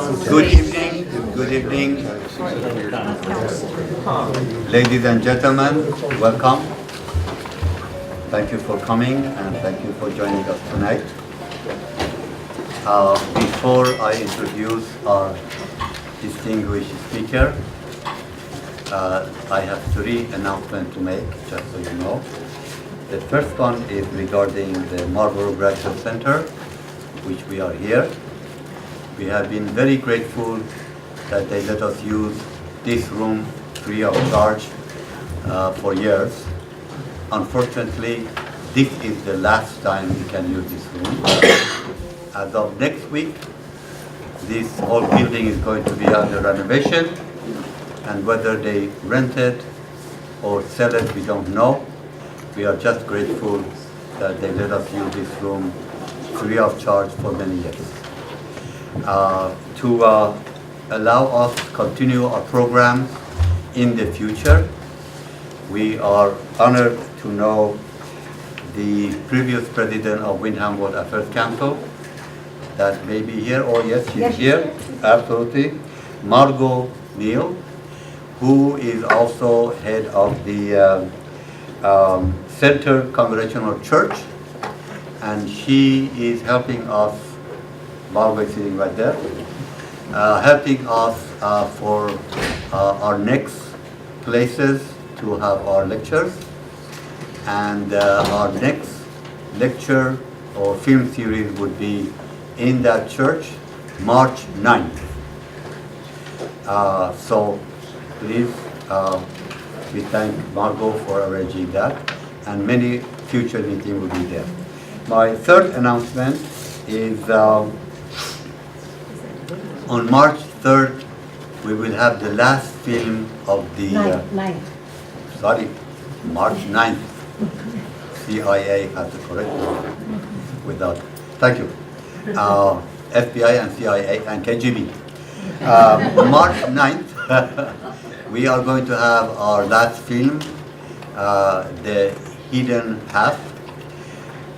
Good evening, ladies and gentlemen, welcome. Thank you for coming and thank you for joining us tonight. Before I introduce our distinguished speaker, I have three announcements to make, just so you know. The first one is regarding the Marlborough Graduate Center, which we are here. We have been very grateful that they let us use this room free of charge for years. Unfortunately, this is the last time we can use this room. As of next week, this whole building is going to be under renovation, and whether they rent it or sell it, we don't know. We are just grateful that they let us use this room free of charge for many years. To allow us to continue our program in the future, we are honored to know the previous president of Windham World Affairs Council that may be here. Oh yes, she's here, absolutely. Margot Neal, who is also head of the Center Congregational Church, and she is helping us, Margot is sitting right there, helping us for our next places to have our lectures, and our next lecture or film series would be in that church, March 9th. So please, we thank Margot for arranging that, and many future meetings will be there. My third announcement is on March 3rd, we will have the last film of the... March 9th. CIA has to correct me without... Thank you. FBI and CIA and KGB. March 9th, we are going to have our last film, The Hidden Half.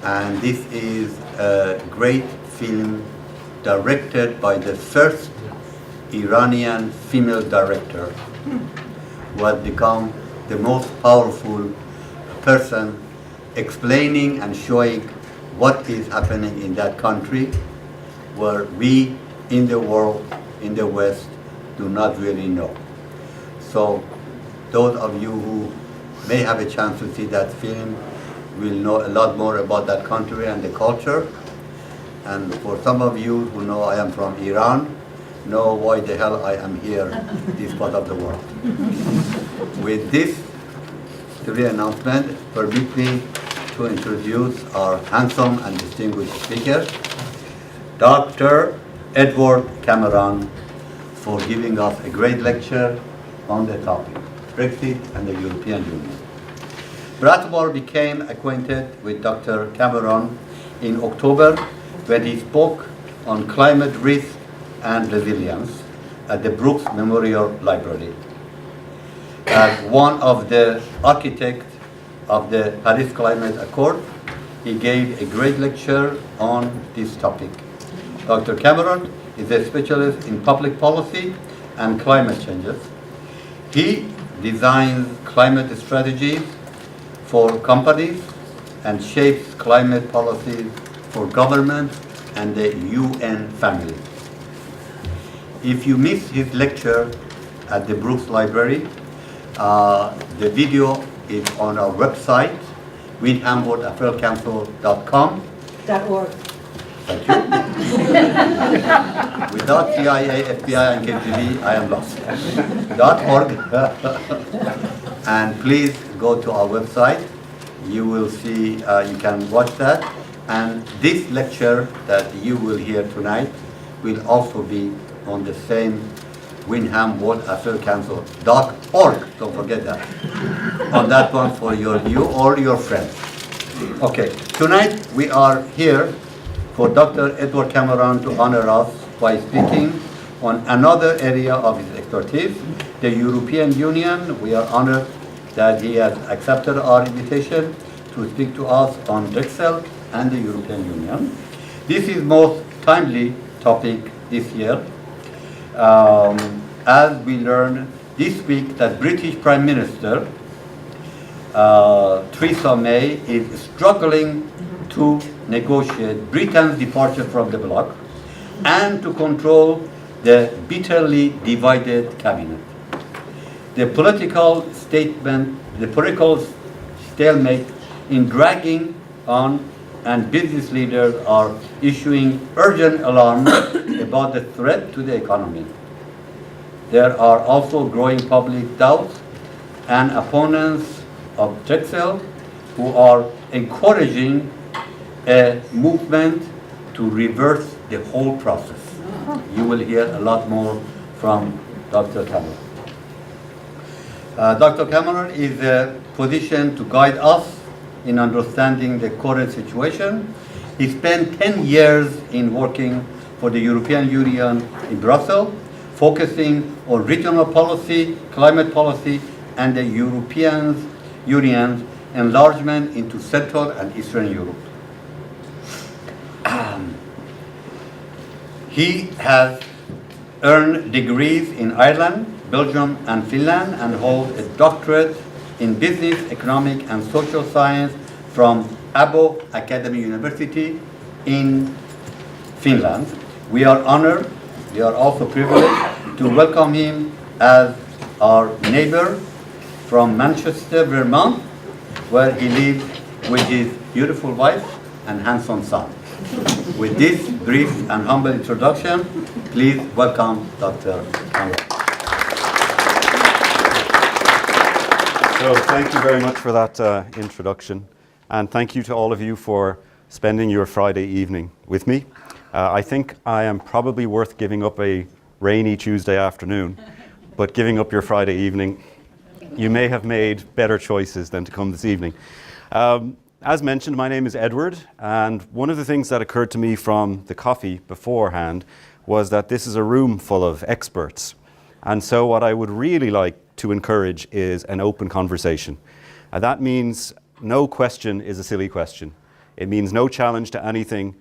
And this is a great film directed by the first Iranian female director, who has become the most powerful person explaining and showing what is happening in that country, where we in the world, in the West, do not really know. So those of you who may have a chance to see that film will know a lot more about that country and the culture. And for some of you who know I am from Iran, know why the hell I am here in this part of the world. With this three announcements, permit me to introduce our handsome and distinguished speaker, Dr. Edward Cameron, for giving us a great lecture on the topic, Brexit and the European Union. Brattleboro became acquainted with Dr. Cameron in October when he spoke on climate risk and resilience at the Brooks Memorial Library. As one of the architects of the Paris Climate Accord, he gave a great lecture on this topic. Dr. Cameron is a specialist in public policy and climate changes. He designs climate strategies for companies and shapes climate policies for government and the UN family. If you missed his lecture at the Brooks Library, the video is on our website, windhamworldaffairscouncil.com. .org. Thank you. Without CIA, FBI, and KGB, I am lost. .org. And please go to our website. You will see, you can watch that. And this lecture that you will hear tonight will also be on the same Windham World Affairs Council.org. Don't forget that. On that one for you or your friends. Okay, tonight we are here for Dr. Edward Cameron to honor us by speaking on another area of his expertise, the European Union. We are honored that he has accepted our invitation to speak to us on Brexit and the European Union. This is most timely topic this year. as we learned this week that British Prime Minister Theresa May is struggling to negotiate Britain's departure from the bloc and to control the bitterly divided cabinet. The political stalemate in dragging on, and business leaders are issuing urgent alarm about the threat to the economy. There are also growing public doubts and opponents of Brexit who are encouraging a movement to reverse the whole process. You will hear a lot more from Dr. Cameron. Dr. Cameron is positioned to guide us in understanding the current situation. He spent 10 years in working for the European Union in Brussels, focusing on regional policy, climate policy, and the European Union's enlargement into Central and Eastern Europe. He has earned degrees in Ireland, Belgium, and Finland, and holds a doctorate in business, economic, and social science from Abo Academy University in Finland. We are honored, we are also privileged to welcome him as our neighbor from Manchester, Vermont, where he lives with his beautiful wife and handsome son. With this brief and humble introduction, please welcome Dr. Cameron. So thank you very much for that introduction, and thank you to all of you for spending your Friday evening with me. I think I am probably worth giving up a rainy Tuesday afternoon, but giving up your Friday evening, you may have made better choices than to come this evening. As mentioned, my name is Edward, and one of the things that occurred to me from the coffee beforehand was that this is a room full of experts. And so what I would really like to encourage is an open conversation. And that means no question is a silly question. It means no challenge to anything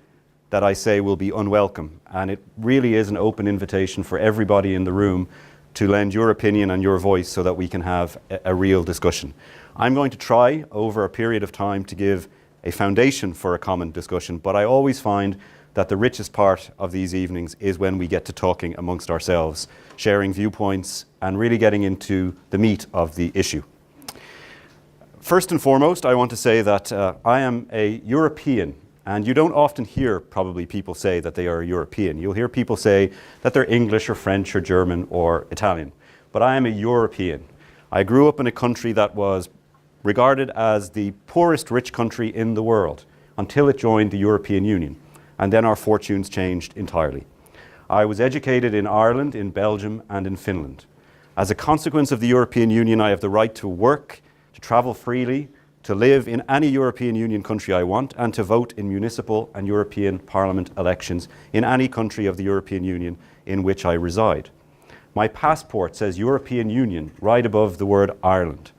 that I say will be unwelcome. And it really is an open invitation for everybody in the room to lend your opinion and your voice so that we can have a real discussion. I'm going to try over a period of time to give a foundation for a common discussion, but I always find that the richest part of these evenings is when we get to talking amongst ourselves, sharing viewpoints and really getting into the meat of the issue. First and foremost, I want to say that I am a European, and you don't often hear probably people say that they are European. You'll hear people say that they're English or French or German or Italian, but I am a European. I grew up in a country that was regarded as the poorest rich country in the world until it joined the European Union, and then our fortunes changed entirely. I was educated in Ireland, in Belgium, and in Finland. As a consequence of the European Union, I have the right to work, to travel freely, to live in any European Union country I want, and to vote in municipal and European Parliament elections in any country of the European Union in which I reside. My passport says European Union right above the word Ireland.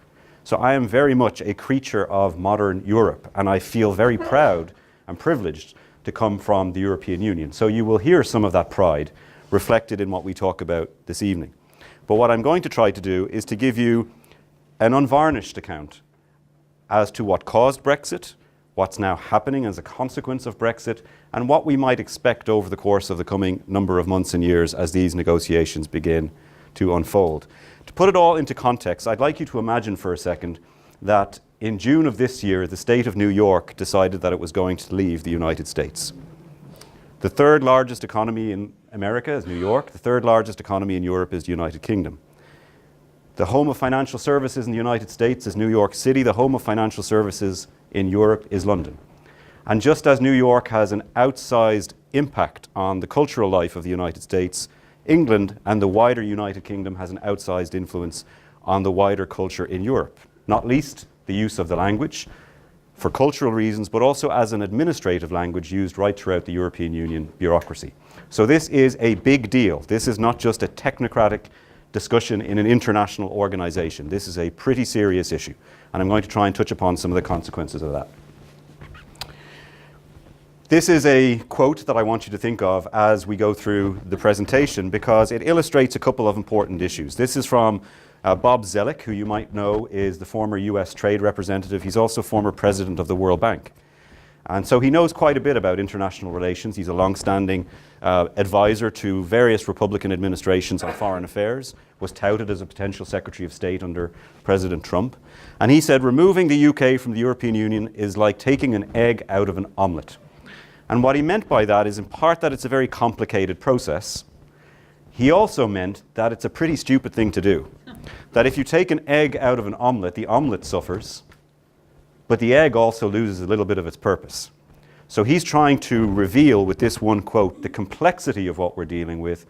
So I am very much a creature of modern Europe, and I feel very proud and privileged to come from the European Union. So you will hear some of that pride reflected in what we talk about this evening. But what I'm going to try to do is to give you an unvarnished account as to what caused Brexit, what's now happening as a consequence of Brexit, and what we might expect over the course of the coming number of months and years as these negotiations begin to unfold. To put it all into context, I'd like you to imagine for a second that in June of this year, the state of New York decided that it was going to leave the United States. The third largest economy in America is New York. The third largest economy in Europe is the United Kingdom. The home of financial services in the United States is New York City. The home of financial services in Europe is London. And just as New York has an outsized impact on the cultural life of the United States, England and the wider United Kingdom has an outsized influence on the wider culture in Europe, not least the use of the language for cultural reasons, but also as an administrative language used right throughout the European Union bureaucracy. So this is a big deal. This is not just a technocratic discussion in an international organization. This is a pretty serious issue, and I'm going to try and touch upon some of the consequences of that. This is a quote that I want you to think of as we go through the presentation because it illustrates a couple of important issues. This is from Bob Zoellick, who you might know is the former US trade representative. He's also former president of the World Bank. And so he knows quite a bit about international relations. He's a long-standing advisor to various Republican administrations on foreign affairs, was touted as a potential Secretary of State under President Trump. And he said, removing the UK from the European Union is like taking an egg out of an omelette. And what he meant by that is in part that it's a very complicated process. He also meant that it's a pretty stupid thing to do. That if you take an egg out of an omelette, the omelette suffers, but the egg also loses a little bit of its purpose. So he's trying to reveal with this one quote the complexity of what we're dealing with,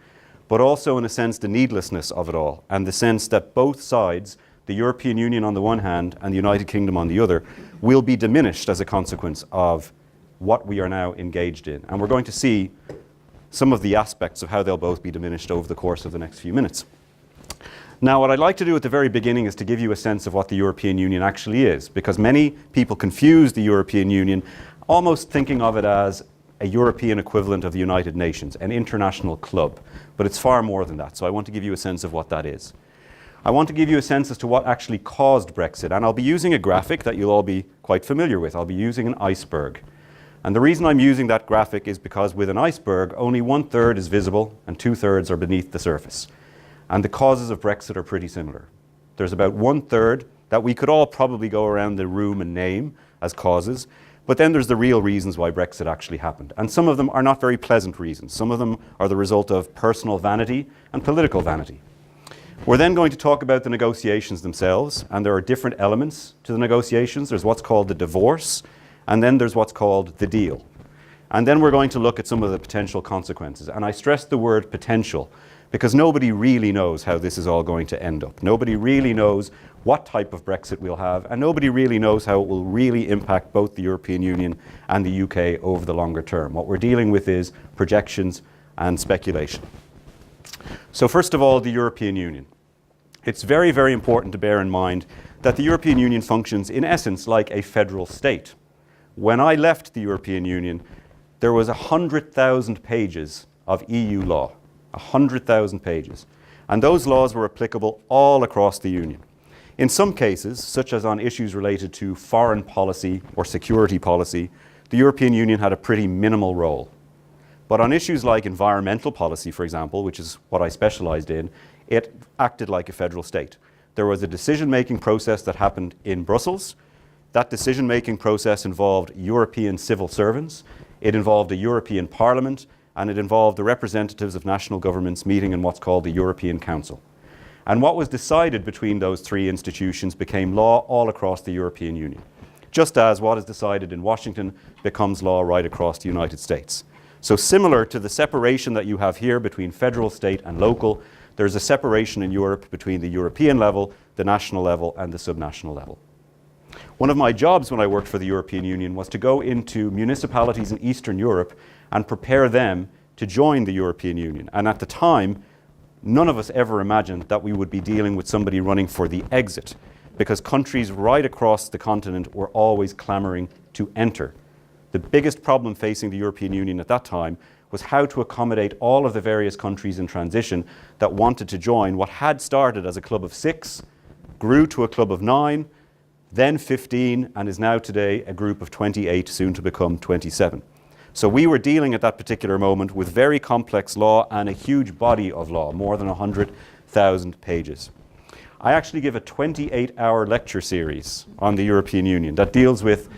but also in a sense the needlessness of it all, and the sense that both sides, the European Union on the one hand and the United Kingdom on the other, will be diminished as a consequence of what we are now engaged in. And we're going to see some of the aspects of how they'll both be diminished over the course of the next few minutes. Now, what I'd like to do at the very beginning is to give you a sense of what the European Union actually is, because many people confuse the European Union, almost thinking of it as a European equivalent of the United Nations, an international club. But it's far more than that, so I want to give you a sense of what that is. I want to give you a sense as to what actually caused Brexit, and I'll be using a graphic that you'll all be quite familiar with. I'll be using an iceberg. And the reason I'm using that graphic is because with an iceberg, only 1/3 is visible and 2/3 are beneath the surface. And the causes of Brexit are pretty similar. There's about 1/3 that we could all probably go around the room and name as causes, but then there's the real reasons why Brexit actually happened. And some of them are not very pleasant reasons. Some of them are the result of personal vanity and political vanity. We're then going to talk about the negotiations themselves, and there are different elements to the negotiations. There's what's called the divorce, and then there's what's called the deal. And then we're going to look at some of the potential consequences. And I stress the word potential, because nobody really knows how this is all going to end up. Nobody really knows what type of Brexit we'll have, and nobody really knows how it will really impact both the European Union and the UK over the longer term. What we're dealing with is projections and speculation. So first of all, the European Union. It's very, very important to bear in mind that the European Union functions in essence like a federal state. When I left the European Union, there was 100,000 pages of EU law. 100,000 pages. And those laws were applicable all across the Union. In some cases, such as on issues related to foreign policy or security policy, the European Union had a pretty minimal role. But on issues like environmental policy, for example, which is what I specialized in, it acted like a federal state. There was a decision-making process that happened in Brussels. That decision-making process involved European civil servants. It involved a European Parliament, and it involved the representatives of national governments meeting in what's called the European Council. And what was decided between those three institutions became law all across the European Union, just as what is decided in Washington becomes law right across the United States. So similar to the separation that you have here between federal, state, and local, there's a separation in Europe between the European level, the national level, and the subnational level. One of my jobs when I worked for the European Union was to go into municipalities in Eastern Europe and prepare them to join the European Union. And at the time, none of us ever imagined that we would be dealing with somebody running for the exit, because countries right across the continent were always clamoring to enter. The biggest problem facing the European Union at that time was how to accommodate all of the various countries in transition that wanted to join what had started as a club of 6, grew to a club of 9, then 15, and is now today a group of 28, soon to become 27. So we were dealing at that particular moment with very complex law and a huge body of law, more than 100,000 pages. I actually give a 28-hour lecture series on the European Union that deals with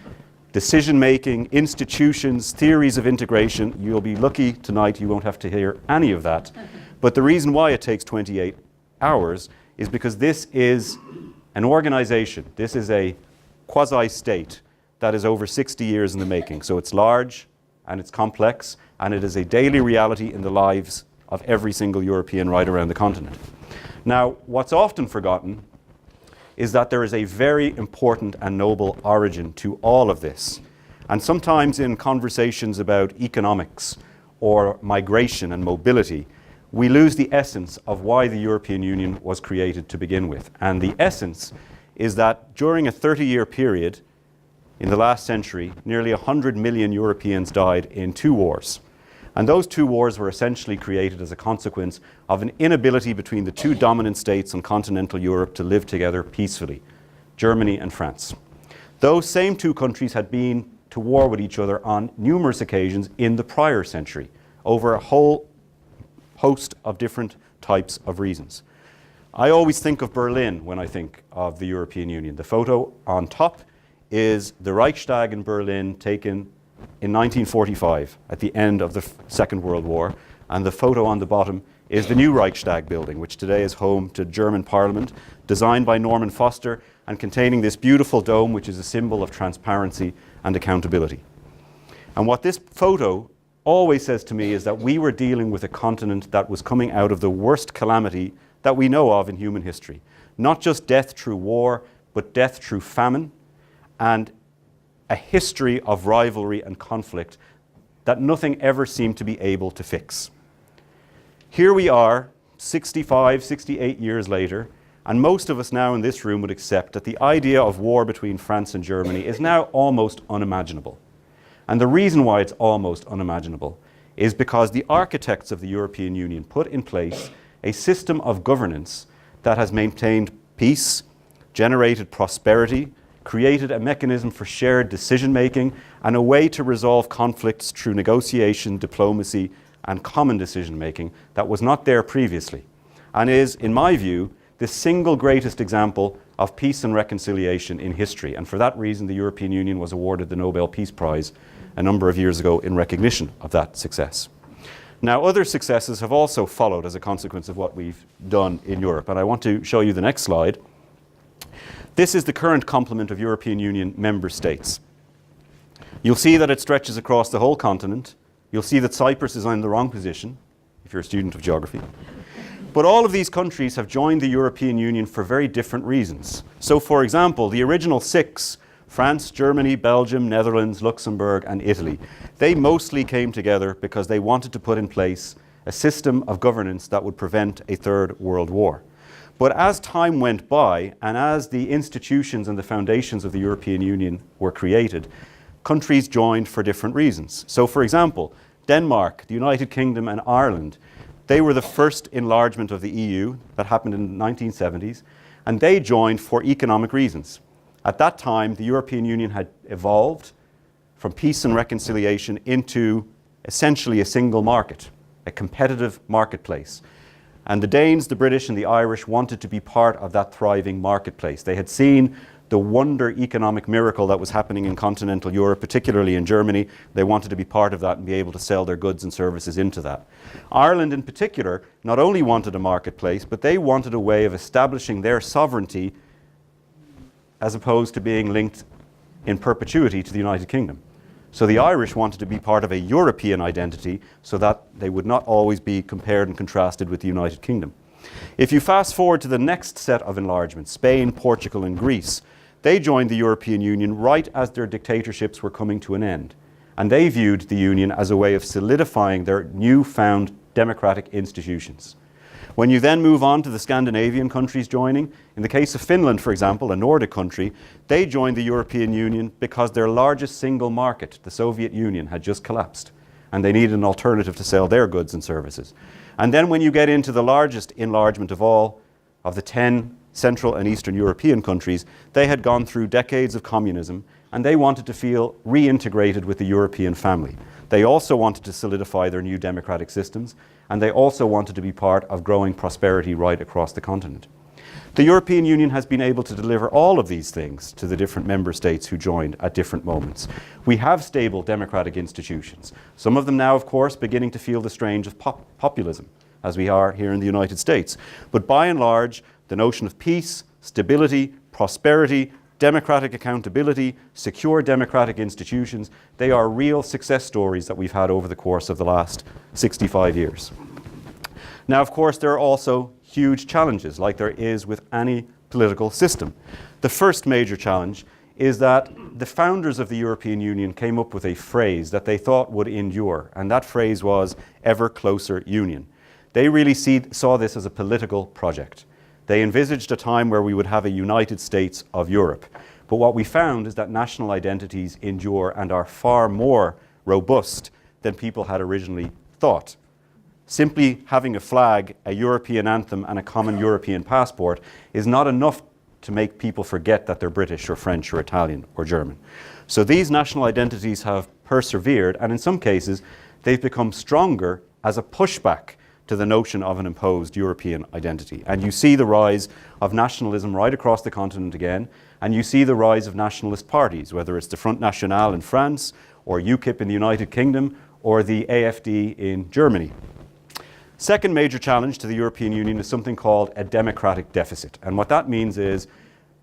decision-making, institutions, theories of integration. You'll be lucky tonight you won't have to hear any of that. But the reason why it takes 28 hours is because this is an organization. This is a quasi-state that is over 60 years in the making. So it's large and it's complex, and it is a daily reality in the lives of every single European right around the continent. Now, what's often forgotten is that there is a very important and noble origin to all of this. And sometimes in conversations about economics or migration and mobility, we lose the essence of why the European Union was created to begin with. And the essence is that during a 30-year period, in the last century, nearly 100 million Europeans died in 2 wars. And those 2 wars were essentially created as a consequence of an inability between the 2 dominant states in continental Europe to live together peacefully, Germany and France. Those same 2 countries had been to war with each other on numerous occasions in the prior century, over a whole host of different types of reasons. I always think of Berlin when I think of the European Union. The photo on top is the Reichstag in Berlin taken in 1945 at the end of the Second World War, and the photo on the bottom is the new Reichstag building, which today is home to German Parliament, designed by Norman Foster and containing this beautiful dome, which is a symbol of transparency and accountability. And what this photo always says to me is that we were dealing with a continent that was coming out of the worst calamity that we know of in human history. Not just death through war, but death through famine, and a history of rivalry and conflict that nothing ever seemed to be able to fix. Here we are, 65, 68 years later, and most of us now in this room would accept that the idea of war between France and Germany is now almost unimaginable. And the reason why it's almost unimaginable is because the architects of the European Union put in place a system of governance that has maintained peace, generated prosperity, created a mechanism for shared decision-making, and a way to resolve conflicts through negotiation, diplomacy, and common decision-making that was not there previously, and is, in my view, the single greatest example of peace and reconciliation in history. And for that reason, the European Union was awarded the Nobel Peace Prize a number of years ago in recognition of that success. Now, other successes have also followed as a consequence of what we've done in Europe, and I want to show you the next slide. This is the current complement of European Union member states. You'll see that it stretches across the whole continent. You'll see that Cyprus is in the wrong position, if you're a student of geography. But all of these countries have joined the European Union for very different reasons. So, for example, the original 6, France, Germany, Belgium, Netherlands, Luxembourg, and Italy, they mostly came together because they wanted to put in place a system of governance that would prevent a third world war. But as time went by, and as the institutions and the foundations of the European Union were created, countries joined for different reasons. So, for example, Denmark, the United Kingdom, and Ireland, they were the first enlargement of the EU that happened in the 1970s, and they joined for economic reasons. At that time, the European Union had evolved from peace and reconciliation into essentially a single market, a competitive marketplace. And the Danes, the British, and the Irish wanted to be part of that thriving marketplace. They had seen the wonder economic miracle that was happening in continental Europe, particularly in Germany. They wanted to be part of that and be able to sell their goods and services into that. Ireland in particular not only wanted a marketplace, but they wanted a way of establishing their sovereignty as opposed to being linked in perpetuity to the United Kingdom. So the Irish wanted to be part of a European identity so that they would not always be compared and contrasted with the United Kingdom. If you fast forward to the next set of enlargements, Spain, Portugal, and Greece, they joined the European Union right as their dictatorships were coming to an end. And they viewed the Union as a way of solidifying their newfound democratic institutions. When you then move on to the Scandinavian countries joining, in the case of Finland, for example, a Nordic country, they joined the European Union because their largest single market, the Soviet Union, had just collapsed, and they needed an alternative to sell their goods and services. And then when you get into the largest enlargement of all, of the 10 Central and Eastern European countries, they had gone through decades of communism, and they wanted to feel reintegrated with the European family. They also wanted to solidify their new democratic systems, and they also wanted to be part of growing prosperity right across the continent. The European Union has been able to deliver all of these things to the different member states who joined at different moments. We have stable democratic institutions. Some of them now, of course, beginning to feel the strain of populism, as we are here in the United States. But by and large, the notion of peace, stability, prosperity, democratic accountability, secure democratic institutions, they are real success stories that we've had over the course of the last 65 years. Now, of course, there are also huge challenges, like there is with any political system. The first major challenge is that the founders of the European Union came up with a phrase that they thought would endure, and that phrase was ever closer union. They really saw this as a political project. They envisaged a time where we would have a United States of Europe. But what we found is that national identities endure and are far more robust than people had originally thought. Simply having a flag, a European anthem, and a common European passport is not enough to make people forget that they're British or French or Italian or German. So these national identities have persevered, and in some cases, they've become stronger as a pushback to the notion of an imposed European identity. And you see the rise of nationalism right across the continent again, and you see the rise of nationalist parties, whether it's the Front National in France, or UKIP in the United Kingdom, or the AfD in Germany. Second major challenge to the European Union is something called a democratic deficit. And what that means is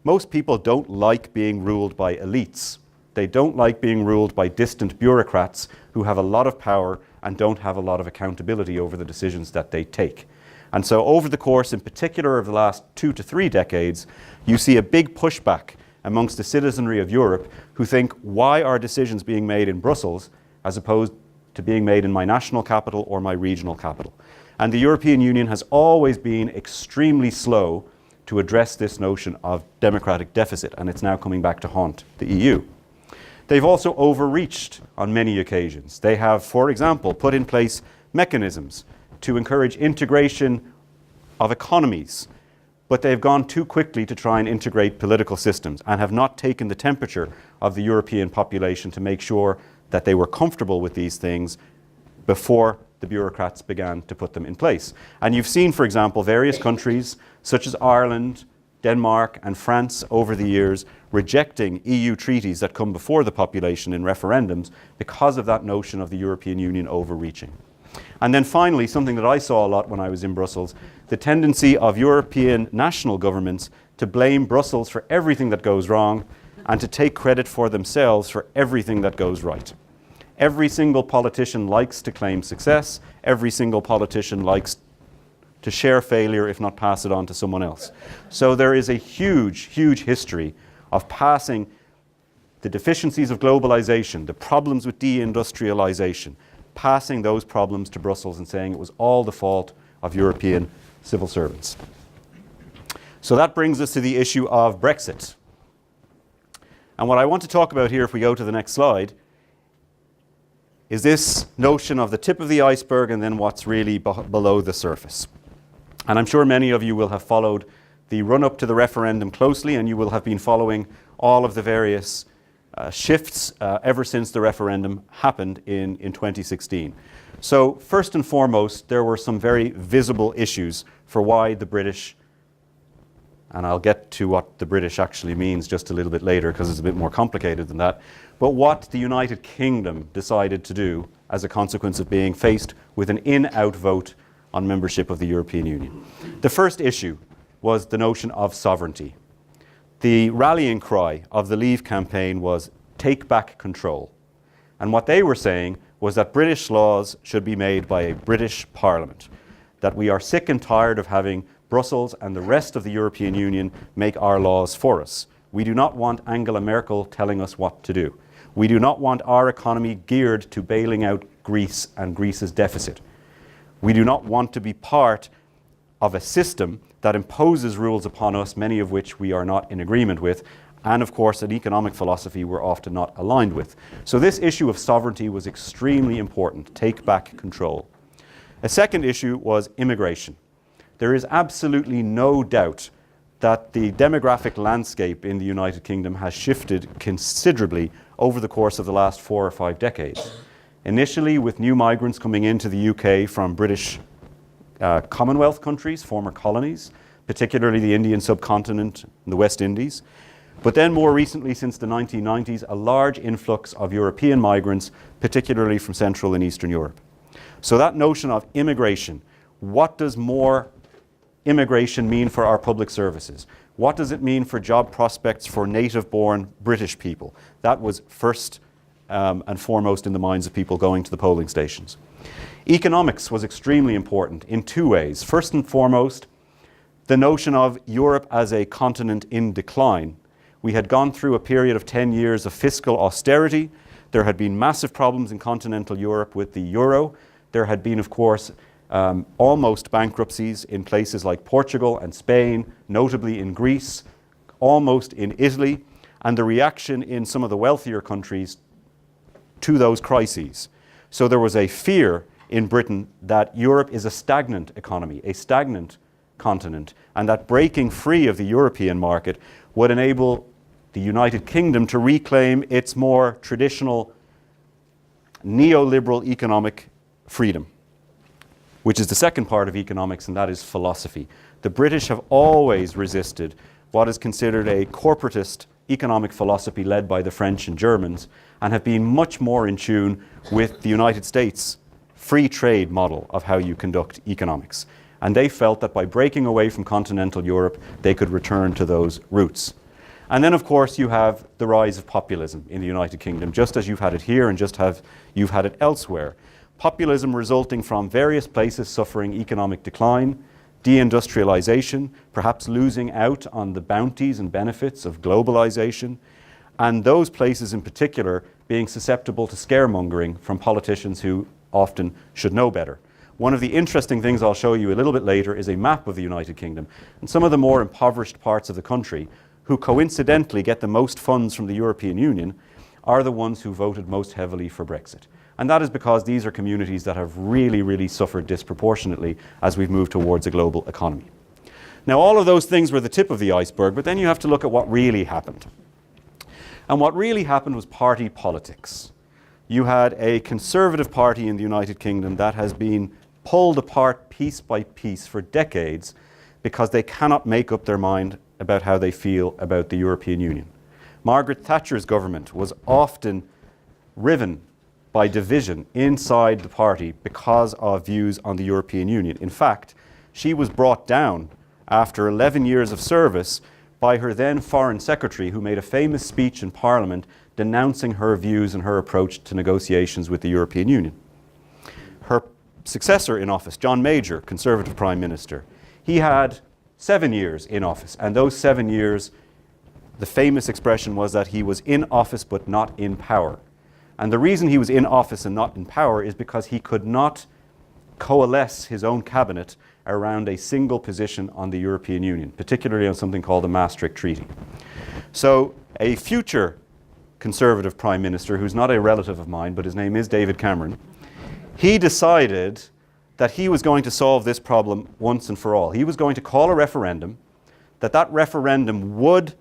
most people don't like being ruled by elites. They don't like being ruled by distant bureaucrats who have a lot of power and don't have a lot of accountability over the decisions that they take. And so over the course, in particular, of the last 2 to 3 decades, you see a big pushback amongst the citizenry of Europe who think, why are decisions being made in Brussels as opposed to being made in my national capital or my regional capital? And the European Union has always been extremely slow to address this notion of democratic deficit, and it's now coming back to haunt the EU. They've also overreached on many occasions. They have, for example, put in place mechanisms to encourage integration of economies, but they've gone too quickly to try and integrate political systems and have not taken the temperature of the European population to make sure that they were comfortable with these things before the bureaucrats began to put them in place. And you've seen, for example, various countries such as Ireland, Denmark and France over the years rejecting EU treaties that come before the population in referendums because of that notion of the European Union overreaching. And then finally, something that I saw a lot when I was in Brussels, the tendency of European national governments to blame Brussels for everything that goes wrong and to take credit for themselves for everything that goes right. Every single politician likes to claim success. Every single politician likes to share failure, if not pass it on to someone else. So there is a huge, huge history of passing the deficiencies of globalization, the problems with deindustrialization, passing those problems to Brussels and saying it was all the fault of European civil servants. So that brings us to the issue of Brexit. And what I want to talk about here, if we go to the next slide, is this notion of the tip of the iceberg and then what's really below the surface. And I'm sure many of you will have followed the run-up to the referendum closely, and you will have been following all of the various shifts ever since the referendum happened in 2016. So first and foremost, there were some very visible issues for why the British, and I'll get to what the British actually means just a little bit later because it's a bit more complicated than that, but what the United Kingdom decided to do as a consequence of being faced with an in-out vote on membership of the European Union. The first issue was the notion of sovereignty. The rallying cry of the Leave campaign was take back control. And what they were saying was that British laws should be made by a British Parliament, that we are sick and tired of having Brussels and the rest of the European Union make our laws for us. We do not want Angela Merkel telling us what to do. We do not want our economy geared to bailing out Greece and Greece's deficit. We do not want to be part of a system that imposes rules upon us, many of which we are not in agreement with, and of course an economic philosophy we're often not aligned with. So this issue of sovereignty was extremely important, take back control. A second issue was immigration. There is absolutely no doubt that the demographic landscape in the United Kingdom has shifted considerably over the course of the last 4 or 5 decades. Initially with new migrants coming into the UK from British Commonwealth countries, former colonies, particularly the Indian subcontinent and the West Indies. But then more recently, since the 1990s, a large influx of European migrants, particularly from Central and Eastern Europe. So that notion of immigration, what does more immigration mean for our public services? What does it mean for job prospects for native-born British people? That was first and foremost in the minds of people going to the polling stations. Economics was extremely important in 2 ways. First and foremost, the notion of Europe as a continent in decline. We had gone through a period of 10 years of fiscal austerity. There had been massive problems in continental Europe with the euro. There had been, of course, almost bankruptcies in places like Portugal and Spain, notably in Greece, almost in Italy. and the reaction in some of the wealthier countries to those crises. So there was a fear in Britain that Europe is a stagnant economy, a stagnant continent, and that breaking free of the European market would enable the United Kingdom to reclaim its more traditional neoliberal economic freedom, which is the second part of economics, and that is philosophy. The British have always resisted what is considered a corporatist economic philosophy led by the French and Germans, and have been much more in tune with the United States free trade model of how you conduct economics. And they felt that by breaking away from continental Europe, they could return to those roots. And then, of course, you have the rise of populism in the United Kingdom, just as you've had it here and you've had it elsewhere. Populism resulting from various places suffering economic decline, deindustrialization, perhaps losing out on the bounties and benefits of globalization, and those places in particular being susceptible to scaremongering from politicians who often should know better. One of the interesting things I'll show you a little bit later is a map of the United Kingdom, and some of the more impoverished parts of the country, who coincidentally get the most funds from the European Union, are the ones who voted most heavily for Brexit. And that is because these are communities that have really, really suffered disproportionately as we've moved towards a global economy. Now, all of those things were the tip of the iceberg, but then you have to look at what really happened. And what really happened was party politics. You had a Conservative Party in the United Kingdom that has been pulled apart piece by piece for decades because they cannot make up their mind about how they feel about the European Union. Margaret Thatcher's government was often riven by division inside the party because of views on the European Union. In fact, she was brought down after 11 years of service by her then Foreign Secretary, who made a famous speech in Parliament denouncing her views and her approach to negotiations with the European Union. Her successor in office, John Major, Conservative Prime Minister, he had 7 years in office, and those 7 years, the famous expression was that he was in office but not in power. And the reason he was in office and not in power is because he could not coalesce his own cabinet around a single position on the European Union, particularly on something called the Maastricht Treaty. So a future Conservative Prime Minister, who's not a relative of mine, but his name is David Cameron, he decided that he was going to solve this problem once and for all. He was going to call a referendum, that referendum would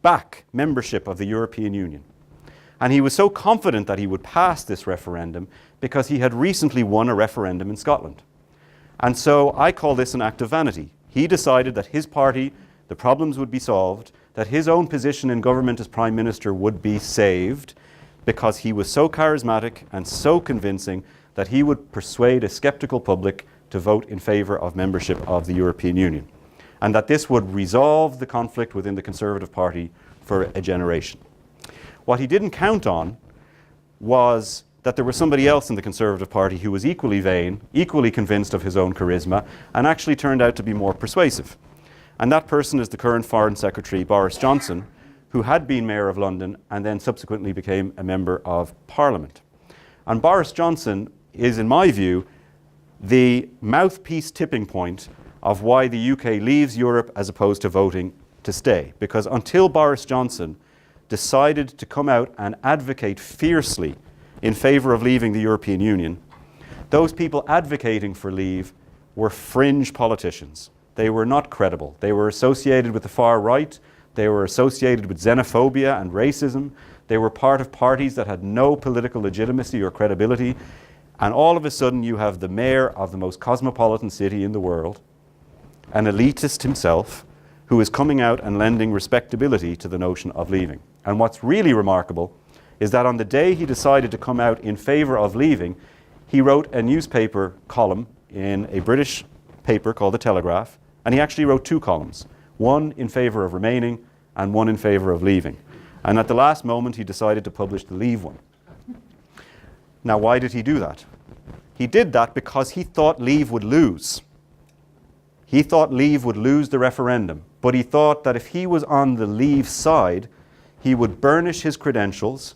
back membership of the European Union. And he was so confident that he would pass this referendum because he had recently won a referendum in Scotland. And so I call this an act of vanity. He decided that his party, the problems would be solved, that his own position in government as Prime Minister would be saved because he was so charismatic and so convincing that he would persuade a skeptical public to vote in favour of membership of the European Union. And that this would resolve the conflict within the Conservative Party for a generation. What he didn't count on was that there was somebody else in the Conservative Party who was equally vain, equally convinced of his own charisma, and actually turned out to be more persuasive. And that person is the current Foreign Secretary, Boris Johnson, who had been Mayor of London and then subsequently became a Member of Parliament. And Boris Johnson is, in my view, the mouthpiece tipping point of why the UK leaves Europe as opposed to voting to stay. Because until Boris Johnson decided to come out and advocate fiercely in favour of leaving the European Union, those people advocating for leave were fringe politicians. They were not credible. They were associated with the far right. They were associated with xenophobia and racism. They were part of parties that had no political legitimacy or credibility. And all of a sudden you have the mayor of the most cosmopolitan city in the world, an elitist himself, who is coming out and lending respectability to the notion of leaving. And what's really remarkable is that on the day he decided to come out in favour of leaving, he wrote a newspaper column in a British paper called The Telegraph, and he actually wrote 2 columns, one in favour of remaining and one in favour of leaving. And at the last moment he decided to publish the leave one. Now, why did he do that? He did that because he thought leave would lose. He thought leave would lose the referendum, but he thought that if he was on the leave side, he would burnish his credentials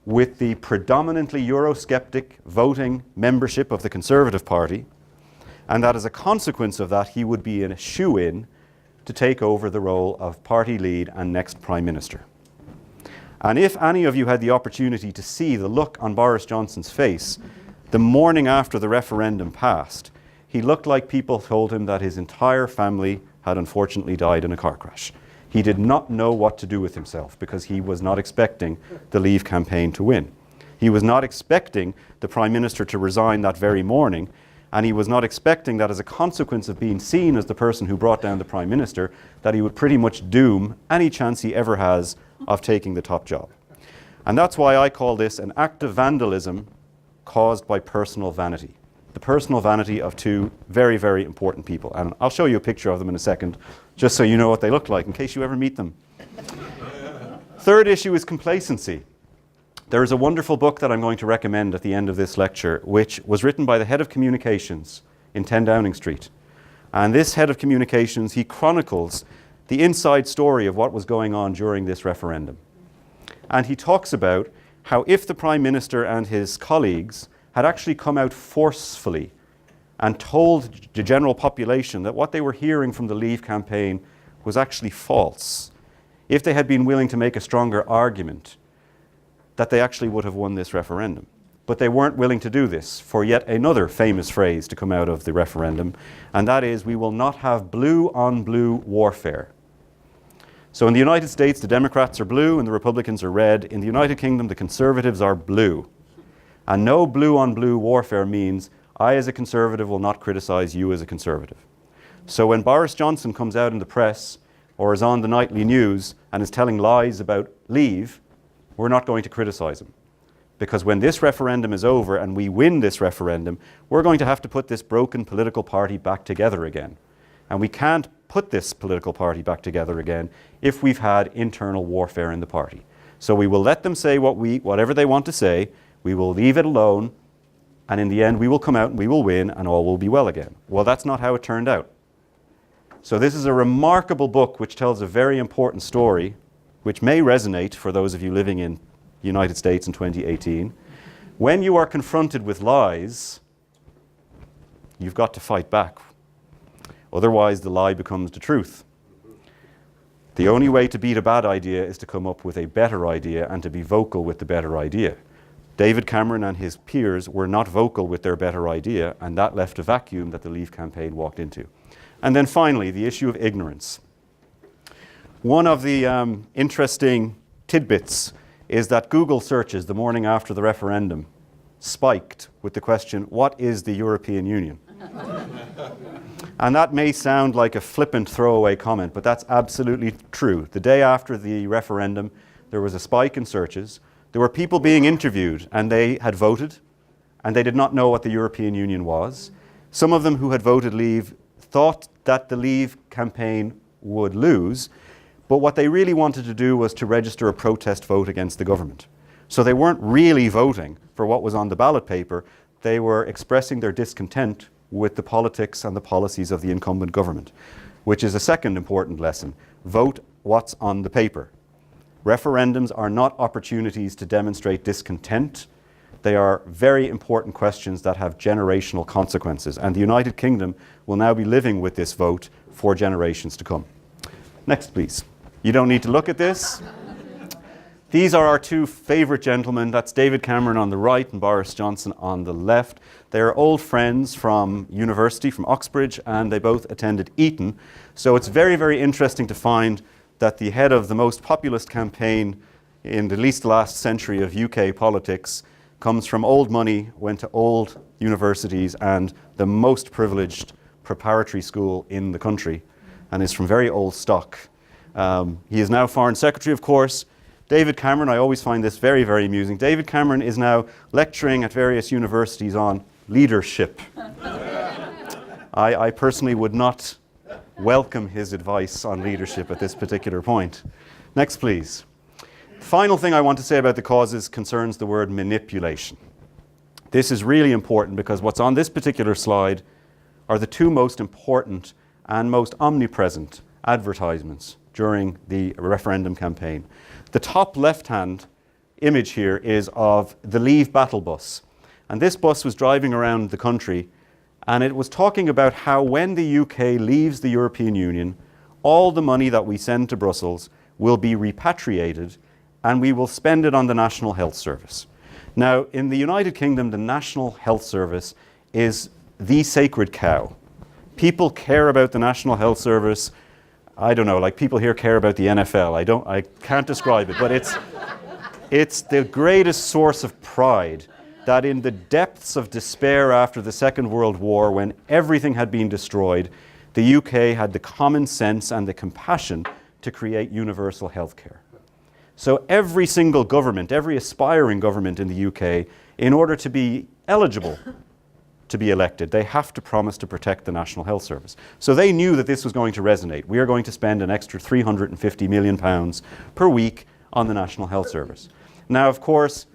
with the predominantly Eurosceptic voting membership of the Conservative Party, and that as a consequence of that, he would be in a shoe-in to take over the role of party lead and next Prime Minister. And if any of you had the opportunity to see the look on Boris Johnson's face the morning after the referendum passed, he looked like people told him that his entire family had unfortunately died in a car crash. He did not know what to do with himself because he was not expecting the Leave campaign to win. He was not expecting the Prime Minister to resign that very morning, and he was not expecting that as a consequence of being seen as the person who brought down the Prime Minister, that he would pretty much doom any chance he ever has of taking the top job. And that's why I call this an act of vandalism caused by personal vanity. The personal vanity of two very, very important people. And I'll show you a picture of them in a second, just so you know what they look like in case you ever meet them. Third issue is complacency. There is a wonderful book that I'm going to recommend at the end of this lecture, which was written by the head of communications in 10 Downing Street. And this head of communications, he chronicles the inside story of what was going on during this referendum. And he talks about how if the Prime Minister and his colleagues had actually come out forcefully and told the general population that what they were hearing from the Leave campaign was actually false, if they had been willing to make a stronger argument, that they actually would have won this referendum. But they weren't willing to do this for yet another famous phrase to come out of the referendum, and that is, we will not have blue on blue warfare. So in the United States, the Democrats are blue and the Republicans are red. In the United Kingdom, the Conservatives are blue. And no blue on blue warfare means I as a Conservative will not criticize you as a Conservative. So when Boris Johnson comes out in the press or is on the nightly news and is telling lies about Leave, we're not going to criticize him. Because when this referendum is over and we win this referendum, we're going to have to put this broken political party back together again. And we can't put this political party back together again if we've had internal warfare in the party. So we will let them say whatever they want to say, we will leave it alone, and in the end we will come out and we will win and all will be well again. Well, that's not how it turned out. So this is a remarkable book which tells a very important story, which may resonate for those of you living in the United States in 2018. When you are confronted with lies, you've got to fight back. Otherwise, the lie becomes the truth. The only way to beat a bad idea is to come up with a better idea and to be vocal with the better idea. David Cameron and his peers were not vocal with their better idea, and that left a vacuum that the Leave campaign walked into. And then finally, the issue of ignorance. One of the interesting tidbits is that Google searches the morning after the referendum spiked with the question, what is the European Union? And that may sound like a flippant throwaway comment, but that's absolutely true. The day after the referendum, there was a spike in searches. There were people being interviewed and they had voted and they did not know what the European Union was. Some of them who had voted Leave thought that the Leave campaign would lose, but what they really wanted to do was to register a protest vote against the government. So they weren't really voting for what was on the ballot paper. They were expressing their discontent with the politics and the policies of the incumbent government, which is a second important lesson. Vote what's on the paper. Referendums are not opportunities to demonstrate discontent. They are very important questions that have generational consequences, and the United Kingdom will now be living with this vote for generations to come. Next, please. You don't need to look at this. These are our two favourite gentlemen. That's David Cameron on the right and Boris Johnson on the left. They are old friends from university, from Oxbridge, and they both attended Eton. So it's very, very interesting to find that the head of the most populist campaign in at least the last century of UK politics comes from old money, went to old universities and the most privileged preparatory school in the country, and is from very old stock. He is now Foreign Secretary, of course. David Cameron, I always find this very, very amusing. David Cameron is now lecturing at various universities on leadership. I personally would not welcome his advice on leadership at this particular point. Next, please. The final thing I want to say about the causes concerns the word manipulation. This is really important because what's on this particular slide are the two most important and most omnipresent advertisements during the referendum campaign. The top left-hand image here is of the Leave battle bus. And this bus was driving around the country, and it was talking about how when the UK leaves the European Union, all the money that we send to Brussels will be repatriated and we will spend it on the National Health Service. Now, in the United Kingdom, the National Health Service is the sacred cow. People care about the National Health Service. I don't know, like people here care about the NFL. I can't describe it, but it's the greatest source of pride that in the depths of despair after the Second World War, when everything had been destroyed, the UK had the common sense and the compassion to create universal healthcare. So every single government, every aspiring government in the UK, in order to be eligible to be elected, they have to promise to protect the National Health Service. So they knew that this was going to resonate. We are going to spend an extra £350 million per week on the National Health Service. Now, of course,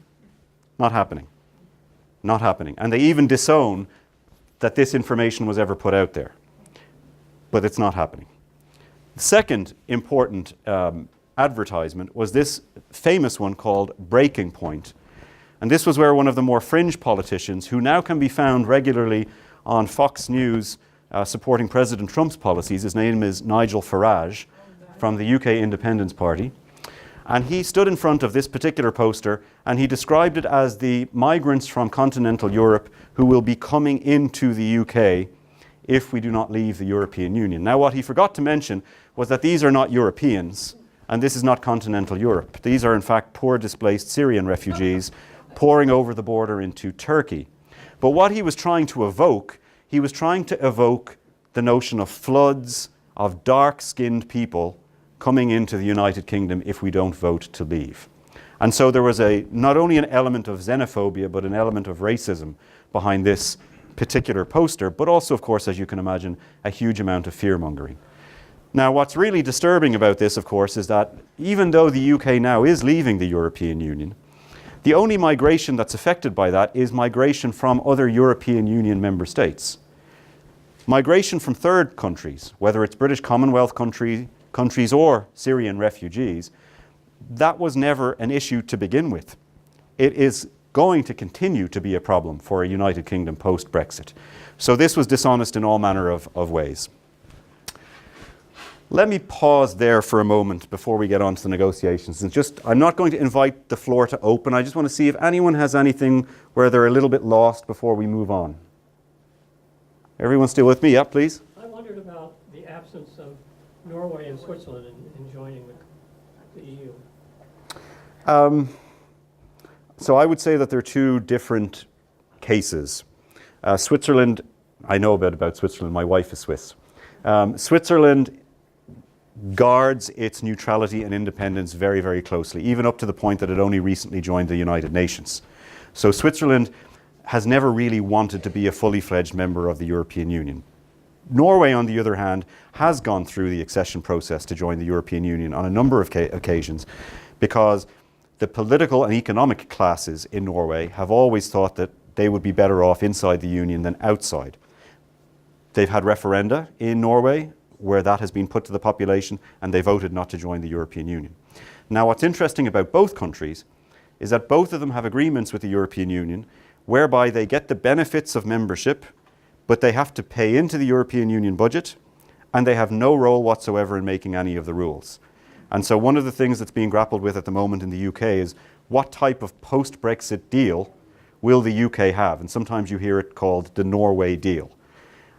not happening. Not happening. And they even disown that this information was ever put out there. But it's not happening. The second important advertisement was this famous one called Breaking Point. And this was where one of the more fringe politicians, who now can be found regularly on Fox News supporting President Trump's policies, his name is Nigel Farage from the UK Independence Party. And he stood in front of this particular poster and he described it as the migrants from continental Europe who will be coming into the UK if we do not leave the European Union. Now, what he forgot to mention was that these are not Europeans and this is not continental Europe. These are in fact poor displaced Syrian refugees pouring over the border into Turkey. But what he was trying to evoke, he was trying to evoke the notion of floods of dark-skinned people coming into the United Kingdom if we don't vote to leave. And so there was not only an element of xenophobia, but an element of racism behind this particular poster, but also, of course, as you can imagine, a huge amount of fear-mongering. Now, what's really disturbing about this, of course, is that even though the UK now is leaving the European Union, the only migration that's affected by that is migration from other European Union member states. Migration from third countries, whether it's British Commonwealth countries or Syrian refugees, that was never an issue to begin with. It is going to continue to be a problem for a United Kingdom post-Brexit. So this was dishonest in all manner of ways. Let me pause there for a moment before we get on to the negotiations. And I'm not going to invite the floor to open. I just want to see if anyone has anything where they're a little bit lost before we move on. Everyone still with me? Yeah, please. I wondered about the absence of Norway and Switzerland in joining the EU. So I would say that there are two different cases. Switzerland, I know a bit about Switzerland. My wife is Swiss. Switzerland guards its neutrality and independence very, very closely, even up to the point that it only recently joined the United Nations. So Switzerland has never really wanted to be a fully fledged member of the European Union. Norway, on the other hand, has gone through the accession process to join the European Union on a number of occasions because the political and economic classes in Norway have always thought that they would be better off inside the Union than outside. They've had referenda in Norway where that has been put to the population and they voted not to join the European Union. Now, what's interesting about both countries is that both of them have agreements with the European Union whereby they get the benefits of membership, but they have to pay into the European Union budget and they have no role whatsoever in making any of the rules. And so one of the things that's being grappled with at the moment in the UK is what type of post-Brexit deal will the UK have? And sometimes you hear it called the Norway deal.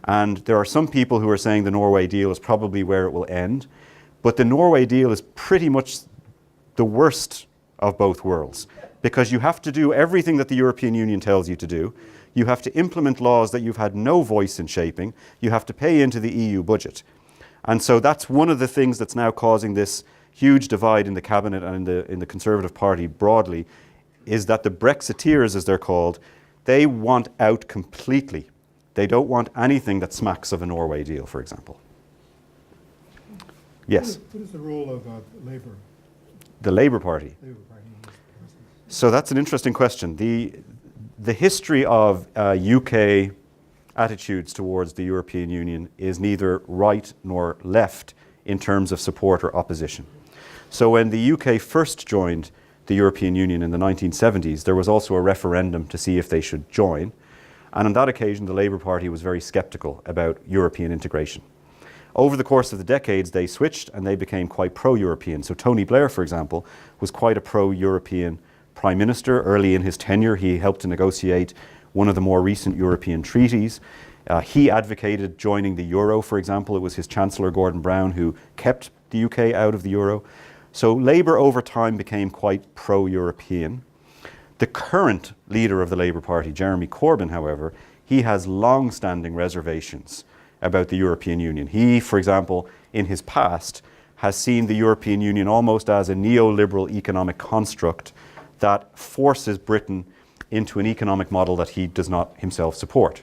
And there are some people who are saying the Norway deal is probably where it will end. But the Norway deal is pretty much the worst of both worlds because you have to do everything that the European Union tells you to do. You have to implement laws that you've had no voice in shaping. You have to pay into the EU budget. And so that's one of the things that's now causing this huge divide in the cabinet and in the Conservative Party broadly, is that the Brexiteers, as they're called, they want out completely. They don't want anything that smacks of a Norway deal, for example. Yes? What is the role of Labour? The Labour Party. Labour Party. So that's an interesting question. The history of UK attitudes towards the European Union is neither right nor left in terms of support or opposition. So when the UK first joined the European Union in the 1970s, there was also a referendum to see if they should join. And on that occasion, the Labour Party was very sceptical about European integration. Over the course of the decades, they switched and they became quite pro-European. So Tony Blair, for example, was quite a pro-European prime minister. Early in his tenure, he helped to negotiate one of the more recent European treaties. He advocated joining the euro, for example. It was his Chancellor, Gordon Brown, who kept the UK out of the euro. So Labour over time became quite pro-European. The current leader of the Labour Party, Jeremy Corbyn, however, he has long-standing reservations about the European Union. He, for example, in his past, has seen the European Union almost as a neoliberal economic construct that forces Britain into an economic model that he does not himself support.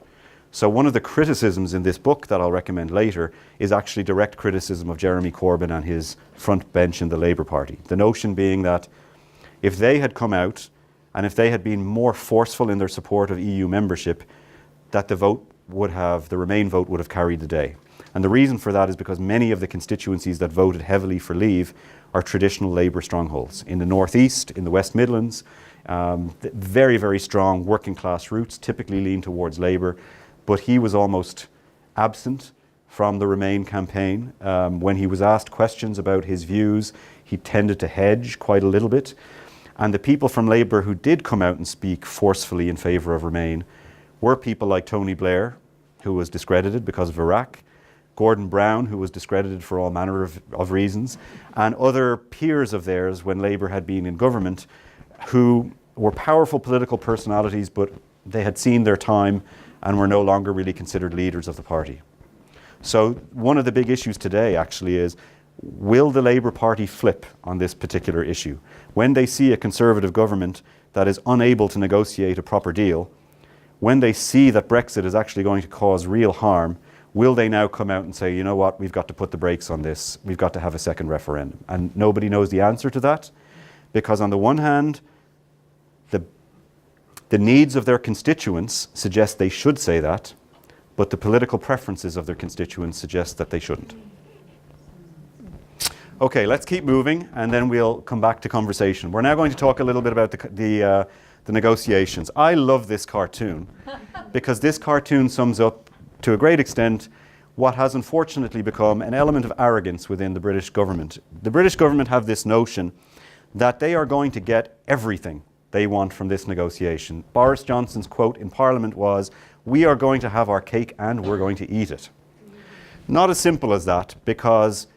So one of the criticisms in this book that I'll recommend later is actually direct criticism of Jeremy Corbyn and his front bench in the Labour Party. The notion being that if they had come out and if they had been more forceful in their support of EU membership, that the Remain vote would have carried the day. And the reason for that is because many of the constituencies that voted heavily for Leave are traditional Labour strongholds. In the North East, in the West Midlands, very, very strong working class roots typically lean towards Labour, but he was almost absent from the Remain campaign. When he was asked questions about his views, he tended to hedge quite a little bit. And the people from Labour who did come out and speak forcefully in favour of Remain were people like Tony Blair, who was discredited because of Iraq, Gordon Brown, who was discredited for all manner of reasons, and other peers of theirs when Labour had been in government, who were powerful political personalities, but they had seen their time and were no longer really considered leaders of the party. So one of the big issues today actually is, will the Labour Party flip on this particular issue? When they see a Conservative government that is unable to negotiate a proper deal, when they see that Brexit is actually going to cause real harm, will they now come out and say, you know what, we've got to put the brakes on this, we've got to have a second referendum? And nobody knows the answer to that, because on the one hand, the needs of their constituents suggest they should say that, but the political preferences of their constituents suggest that they shouldn't. Okay, let's keep moving and then we'll come back to conversation. We're now going to talk a little bit about the negotiations. I love this cartoon because this cartoon sums up to a great extent what has unfortunately become an element of arrogance within the British government. The British government have this notion that they are going to get everything they want from this negotiation. Boris Johnson's quote in Parliament was, "We are going to have our cake and we're going to eat it." Not as simple as that, because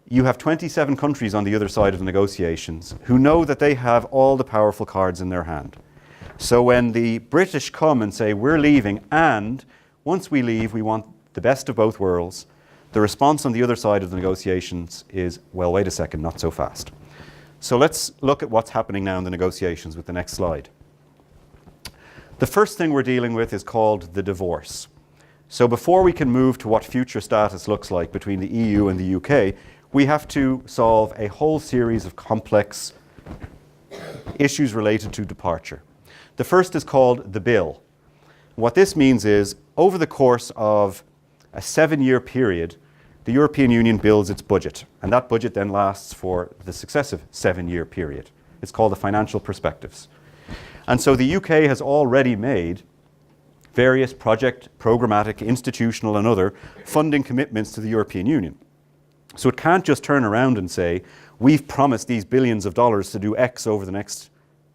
you have 27 countries on the other side of the negotiations who know that they have all the powerful cards in their hand. So when the British come and say, we're leaving, and once we leave, we want the best of both worlds, the response on the other side of the negotiations is, well, wait a second, not so fast. So let's look at what's happening now in the negotiations with the next slide. The first thing we're dealing with is called the divorce. So before we can move to what future status looks like between the EU and the UK, we have to solve a whole series of complex issues related to departure. The first is called the bill. What this means is, over the course of a 7-year period, the European Union builds its budget, and that budget then lasts for the successive 7-year period. It's called the financial perspectives. And so the UK has already made various project, programmatic, institutional and other funding commitments to the European Union. So it can't just turn around and say, we've promised these billions of dollars to do X over the next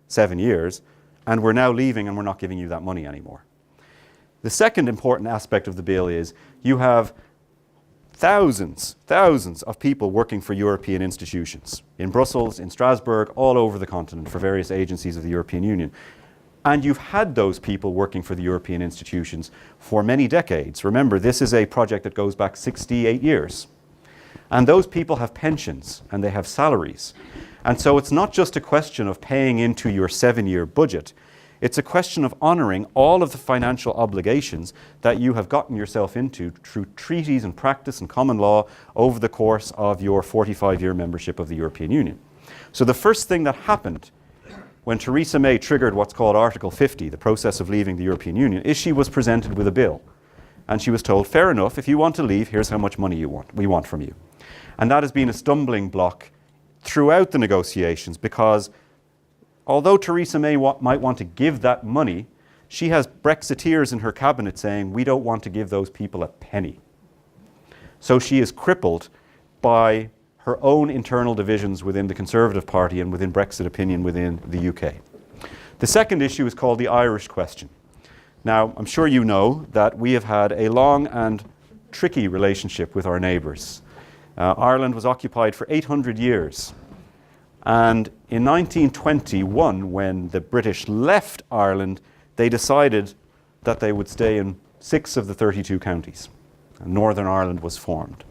7 years, and we're now leaving and we're not giving you that money anymore. The second important aspect of the bill is you have thousands of people working for European institutions in Brussels, in Strasbourg, all over the continent for various agencies of the European Union. And you've had those people working for the European institutions for many decades. Remember, this is a project that goes back 68 years. And those people have pensions and they have salaries. And so it's not just a question of paying into your 7-year budget. It's a question of honouring all of the financial obligations that you have gotten yourself into through treaties and practice and common law over the course of your 45-year membership of the European Union. So the first thing that happened when Theresa May triggered what's called Article 50, the process of leaving the European Union, is she was presented with a bill. And she was told, fair enough, if you want to leave, here's how much money we want from you. And that has been a stumbling block throughout the negotiations, because although Theresa May might want to give that money, she has Brexiteers in her cabinet saying, we don't want to give those people a penny. So she is crippled by her own internal divisions within the Conservative Party and within Brexit opinion within the UK. The second issue is called the Irish question. Now, I'm sure you know that we have had a long and tricky relationship with our neighbours. Ireland was occupied for 800 years. And in 1921, when the British left Ireland, they decided that they would stay in 6 of the 32 counties. And Northern Ireland was formed.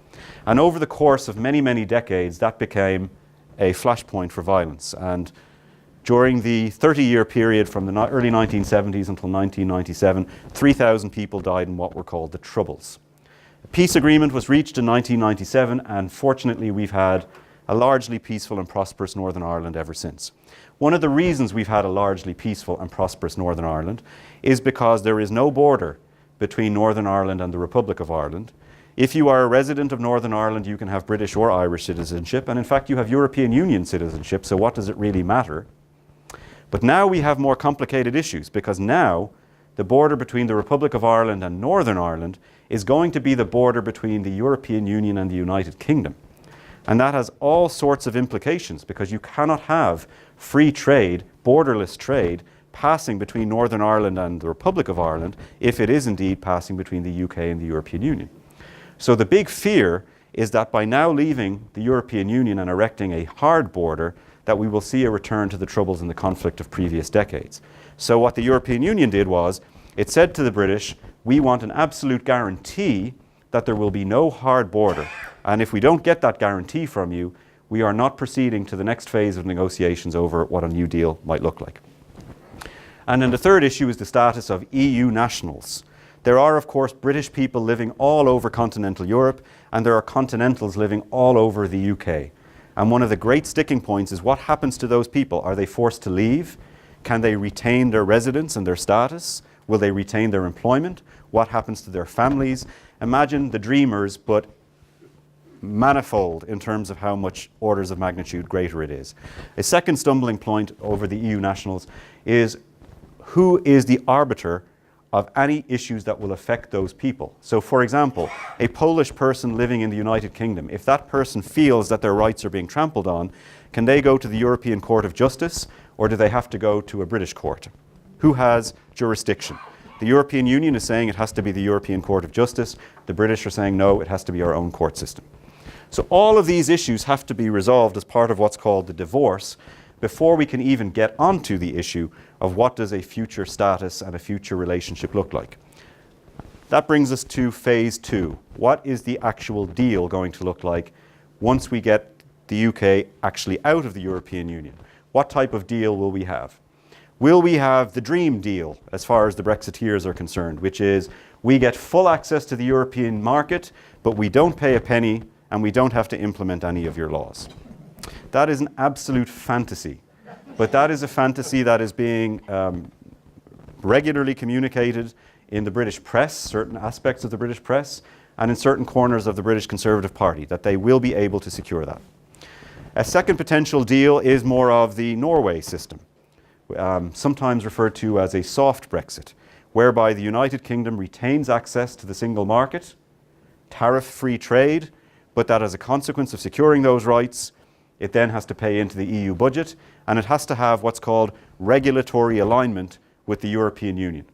And over the course of many, many decades, that became a flashpoint for violence. And during the 30-year period from the early 1970s until 1997, 3,000 people died in what were called the Troubles. A peace agreement was reached in 1997, and fortunately we've had a largely peaceful and prosperous Northern Ireland ever since. One of the reasons we've had a largely peaceful and prosperous Northern Ireland is because there is no border between Northern Ireland and the Republic of Ireland. If you are a resident of Northern Ireland, you can have British or Irish citizenship, and in fact you have European Union citizenship, so what does it really matter? But now we have more complicated issues, because now the border between the Republic of Ireland and Northern Ireland is going to be the border between the European Union and the United Kingdom. And that has all sorts of implications, because you cannot have free trade, borderless trade, passing between Northern Ireland and the Republic of Ireland if it is indeed passing between the UK and the European Union. So the big fear is that by now leaving the European Union and erecting a hard border, that we will see a return to the troubles and the conflict of previous decades. So what the European Union did was, it said to the British, we want an absolute guarantee that there will be no hard border. And if we don't get that guarantee from you, we are not proceeding to the next phase of negotiations over what a new deal might look like. And then the third issue is the status of EU nationals. There are, of course, British people living all over continental Europe, and there are continentals living all over the UK. And one of the great sticking points is what happens to those people? Are they forced to leave? Can they retain their residence and their status? Will they retain their employment? What happens to their families? Imagine the dreamers, but manifold in terms of how much orders of magnitude greater it is. A second stumbling point over the EU nationals is who is the arbiter of any issues that will affect those people. So for example, a Polish person living in the United Kingdom, if that person feels that their rights are being trampled on, can they go to the European Court of Justice, or do they have to go to a British court? Who has jurisdiction? The European Union is saying it has to be the European Court of Justice. The British are saying no, it has to be our own court system. So all of these issues have to be resolved as part of what's called the divorce before we can even get onto the issue of what does a future status and a future relationship look like. That brings us to phase 2. What is the actual deal going to look like once we get the UK actually out of the European Union? What type of deal will we have? Will we have the dream deal as far as the Brexiteers are concerned, which is we get full access to the European market, but we don't pay a penny and we don't have to implement any of your laws? That is an absolute fantasy, but that is a fantasy that is being regularly communicated in the British press, certain aspects of the British press, and in certain corners of the British Conservative Party, that they will be able to secure that. A second potential deal is more of the Norway system, sometimes referred to as a soft Brexit, whereby the United Kingdom retains access to the single market, tariff-free trade, but that as a consequence of securing those rights, it then has to pay into the EU budget, and it has to have what's called regulatory alignment with the European Union.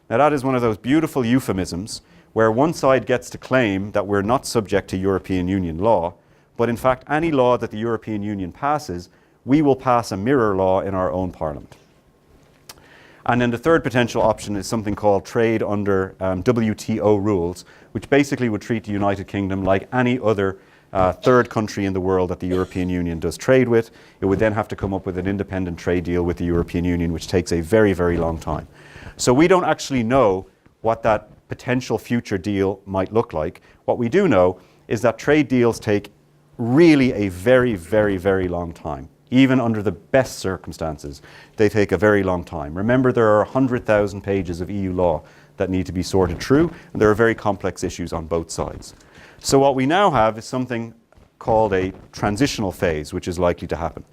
Now that is one of those beautiful euphemisms where one side gets to claim that we're not subject to European Union law, but in fact any law that the European Union passes, we will pass a mirror law in our own parliament. And then the third potential option is something called trade under WTO rules, which basically would treat the United Kingdom like any other third country in the world that the European Union does trade with. It would then have to come up with an independent trade deal with the European Union, which takes a very, very long time. So we don't actually know what that potential future deal might look like. What we do know is that trade deals take really a very, very, very long time. Even under the best circumstances, they take a very long time. Remember, there are 100,000 pages of EU law that need to be sorted through, and there are very complex issues on both sides. So what we now have is something called a transitional phase, which is likely to happen.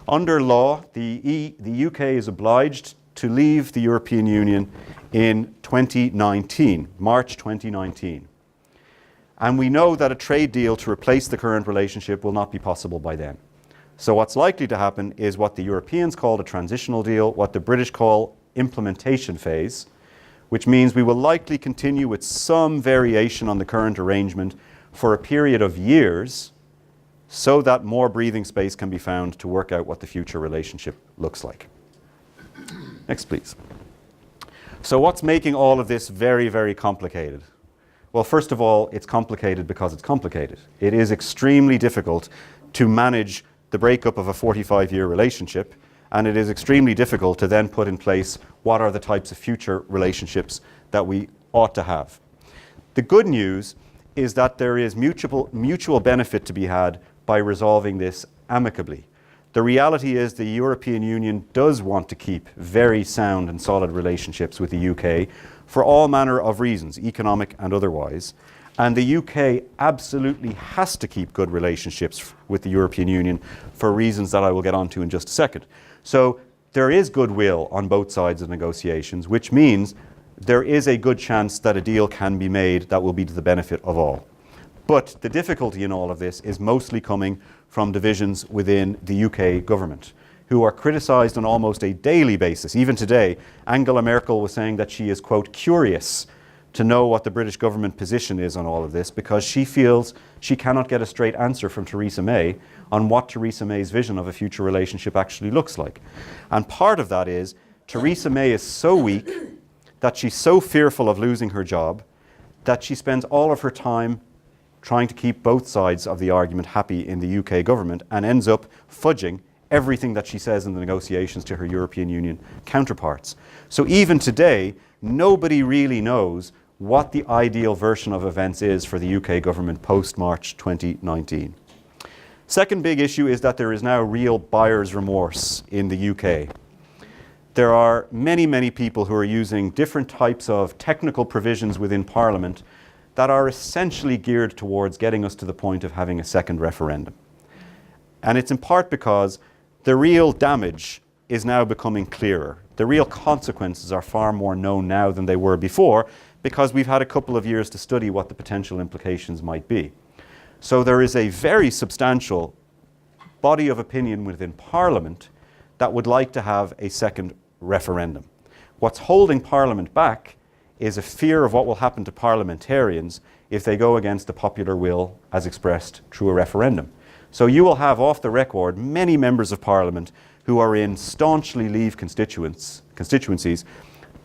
Under law, the UK is obliged to leave the European Union in 2019, March 2019. And we know that a trade deal to replace the current relationship will not be possible by then. So what's likely to happen is what the Europeans call a transitional deal, what the British call implementation phase, which means we will likely continue with some variation on the current arrangement for a period of years so that more breathing space can be found to work out what the future relationship looks like. Next, please. So what's making all of this very, very complicated? Well, first of all, it's complicated because it's complicated. It is extremely difficult to manage the breakup of a 45-year relationship, and it is extremely difficult to then put in place what are the types of future relationships that we ought to have. The good news is that there is mutual benefit to be had by resolving this amicably. The reality is the European Union does want to keep very sound and solid relationships with the UK for all manner of reasons, economic and otherwise. And the UK absolutely has to keep good relationships with the European Union for reasons that I will get onto in just a second. So there is goodwill on both sides of negotiations, which means there is a good chance that a deal can be made that will be to the benefit of all. But the difficulty in all of this is mostly coming from divisions within the UK government, who are criticised on almost a daily basis. Even today, Angela Merkel was saying that she is, quote, curious to know what the British government position is on all of this, because she feels she cannot get a straight answer from Theresa May on what Theresa May's vision of a future relationship actually looks like. And part of that is Theresa May is so weak that she's so fearful of losing her job that she spends all of her time trying to keep both sides of the argument happy in the UK government and ends up fudging everything that she says in the negotiations to her European Union counterparts. So even today, nobody really knows what the ideal version of events is for the UK government post-March 2019. Second big issue is that there is now real buyer's remorse in the UK. There are many, many people who are using different types of technical provisions within Parliament that are essentially geared towards getting us to the point of having a second referendum. And it's in part because the real damage is now becoming clearer. The real consequences are far more known now than they were before, because we've had a couple of years to study what the potential implications might be. So there is a very substantial body of opinion within Parliament that would like to have a second referendum. What's holding Parliament back is a fear of what will happen to parliamentarians if they go against the popular will as expressed through a referendum. So you will have off the record many members of Parliament who are in staunchly Leave constituencies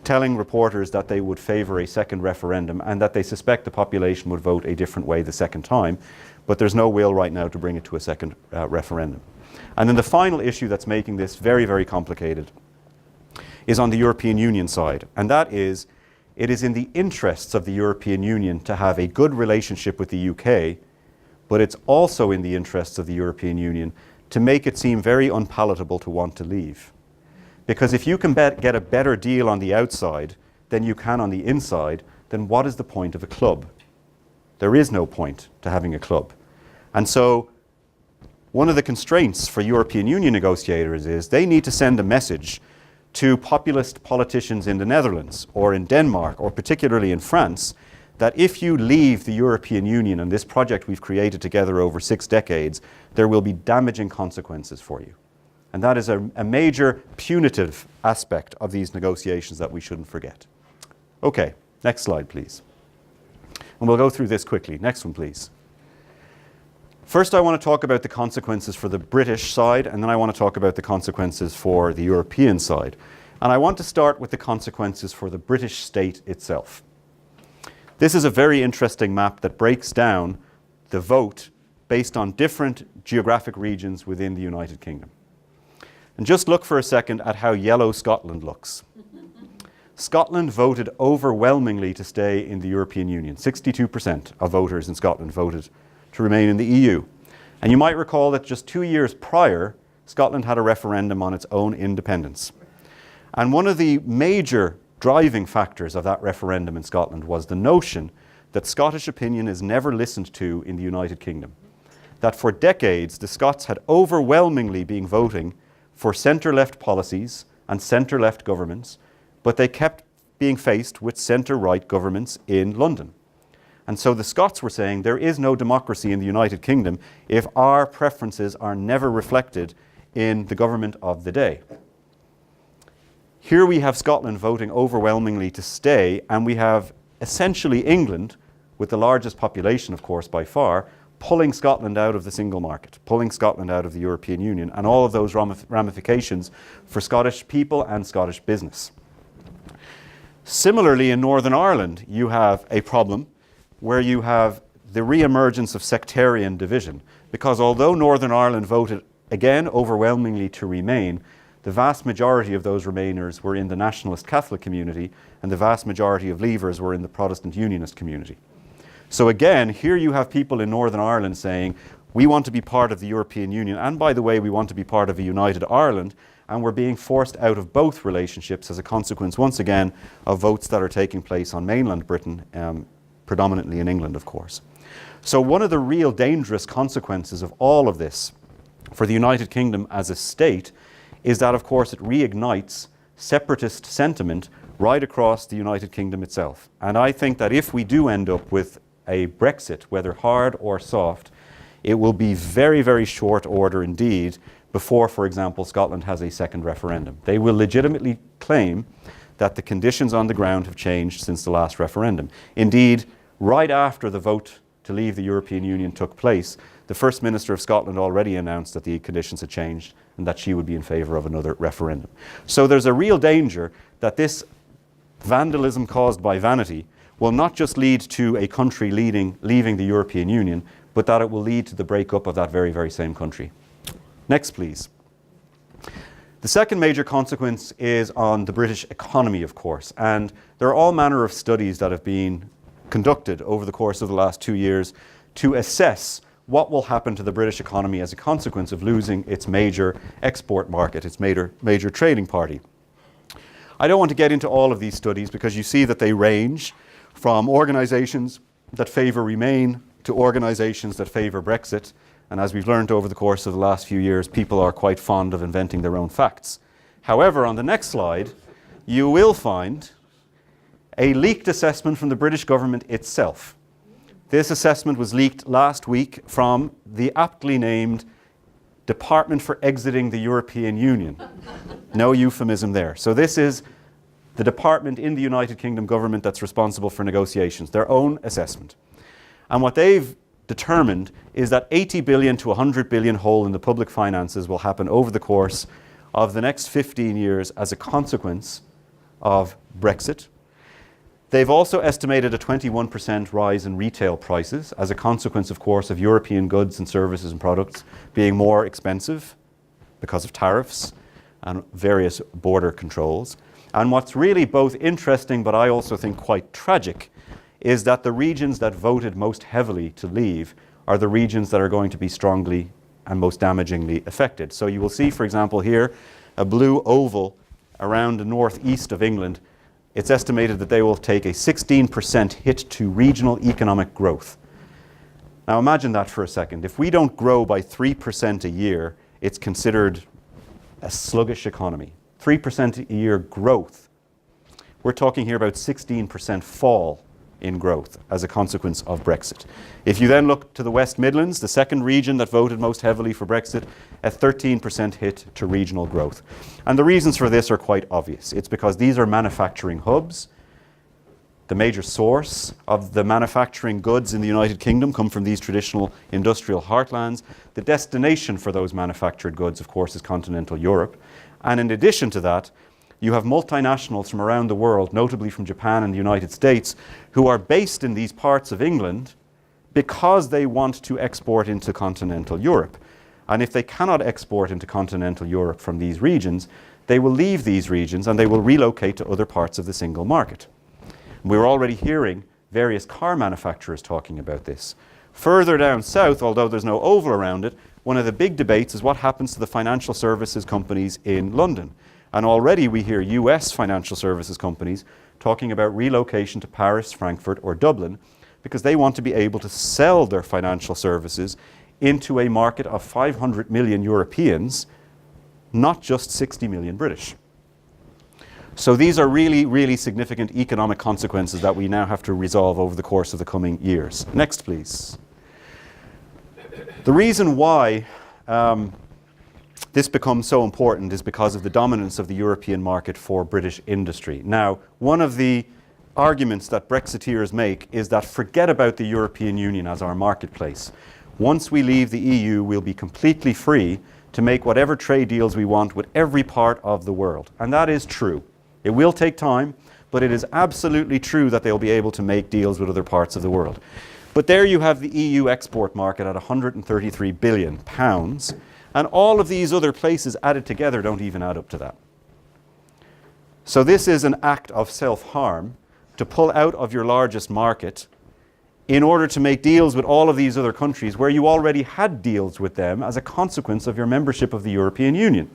telling reporters that they would favour a second referendum and that they suspect the population would vote a different way the second time, but there's no will right now to bring it to a second referendum. And then the final issue that's making this very, very complicated is on the European Union side, and that is it is in the interests of the European Union to have a good relationship with the UK, but it's also in the interests of the European Union to make it seem very unpalatable to want to leave. Because if you can get a better deal on the outside than you can on the inside, then what is the point of a club? There is no point to having a club. And so one of the constraints for European Union negotiators is they need to send a message to populist politicians in the Netherlands or in Denmark or particularly in France that if you leave the European Union and this project we've created together over 6 decades, there will be damaging consequences for you. And that is a major punitive aspect of these negotiations that we shouldn't forget. Okay, next slide, please. And we'll go through this quickly. Next one, please. First, I want to talk about the consequences for the British side, and then I want to talk about the consequences for the European side. And I want to start with the consequences for the British state itself. This is a very interesting map that breaks down the vote based on different geographic regions within the United Kingdom. And just look for a second at how yellow Scotland looks. Scotland voted overwhelmingly to stay in the European Union. 62% of voters in Scotland voted to remain in the EU. And you might recall that just 2 years prior, Scotland had a referendum on its own independence. And one of the major driving factors of that referendum in Scotland was the notion that Scottish opinion is never listened to in the United Kingdom. That for decades, the Scots had overwhelmingly been voting for centre-left policies and centre-left governments, but they kept being faced with centre-right governments in London. And so the Scots were saying there is no democracy in the United Kingdom if our preferences are never reflected in the government of the day. Here we have Scotland voting overwhelmingly to stay, and we have essentially England, with the largest population, of course, by far, pulling Scotland out of the single market, pulling Scotland out of the European Union, and all of those ramifications for Scottish people and Scottish business. Similarly, in Northern Ireland, you have a problem where you have the re-emergence of sectarian division, because although Northern Ireland voted again overwhelmingly to remain, the vast majority of those Remainers were in the nationalist Catholic community, and the vast majority of Leavers were in the Protestant Unionist community. So again, here you have people in Northern Ireland saying, we want to be part of the European Union, and by the way, we want to be part of a united Ireland, and we're being forced out of both relationships as a consequence, once again, of votes that are taking place on mainland Britain, predominantly in England, of course. So one of the real dangerous consequences of all of this for the United Kingdom as a state is that, of course, it reignites separatist sentiment right across the United Kingdom itself. And I think that if we do end up with a Brexit, whether hard or soft, it will be very, very short order indeed before, for example, Scotland has a second referendum. They will legitimately claim that the conditions on the ground have changed since the last referendum. Indeed, right after the vote to leave the European Union took place, the First Minister of Scotland already announced that the conditions had changed and that she would be in favour of another referendum. So there's a real danger that this vandalism caused by vanity will not just lead to a country leaving the European Union, but that it will lead to the breakup of that very, very same country. Next, please. The second major consequence is on the British economy, of course, and there are all manner of studies that have been conducted over the course of the last 2 years to assess what will happen to the British economy as a consequence of losing its major export market, its major trading party. I don't want to get into all of these studies because you see that they range from organisations that favour Remain to organisations that favour Brexit. And as we've learned over the course of the last few years, people are quite fond of inventing their own facts. However, on the next slide, you will find a leaked assessment from the British government itself. This assessment was leaked last week from the aptly named Department for Exiting the European Union. No euphemism there. So this is the department in the United Kingdom government that's responsible for negotiations, their own assessment. And what they've determined is that 80 billion to 100 billion hole in the public finances will happen over the course of the next 15 years as a consequence of Brexit. They've also estimated a 21% rise in retail prices as a consequence, of course, of European goods and services and products being more expensive because of tariffs and various border controls. And what's really both interesting, but I also think quite tragic, is that the regions that voted most heavily to leave are the regions that are going to be strongly and most damagingly affected. So you will see, for example, here, a blue oval around the northeast of England. It's estimated that they will take a 16% hit to regional economic growth. Now imagine that for a second. If we don't grow by 3% a year, it's considered a sluggish economy. 3% a year growth. We're talking here about 16% fall in growth as a consequence of Brexit. If you then look to the West Midlands, the second region that voted most heavily for Brexit, a 13% hit to regional growth. And the reasons for this are quite obvious. It's because these are manufacturing hubs. The major source of the manufacturing goods in the United Kingdom come from these traditional industrial heartlands. The destination for those manufactured goods, of course, is continental Europe. And in addition to that, you have multinationals from around the world, notably from Japan and the United States, who are based in these parts of England because they want to export into continental Europe. And if they cannot export into continental Europe from these regions, they will leave these regions and they will relocate to other parts of the single market. We're already hearing various car manufacturers talking about this. Further down south, although there's no oval around it, one of the big debates is what happens to the financial services companies in London. And already we hear US financial services companies talking about relocation to Paris, Frankfurt or Dublin because they want to be able to sell their financial services into a market of 500 million Europeans, not just 60 million British. So these are really, really significant economic consequences that we now have to resolve over the course of the coming years. Next, please. The reason why this becomes so important is because of the dominance of the European market for British industry. Now, one of the arguments that Brexiteers make is that forget about the European Union as our marketplace. Once we leave the EU, we'll be completely free to make whatever trade deals we want with every part of the world. And that is true. It will take time, but it is absolutely true that they'll be able to make deals with other parts of the world. But there you have the EU export market at £133 billion, and all of these other places added together don't even add up to that. So this is an act of self-harm to pull out of your largest market in order to make deals with all of these other countries where you already had deals with them as a consequence of your membership of the European Union.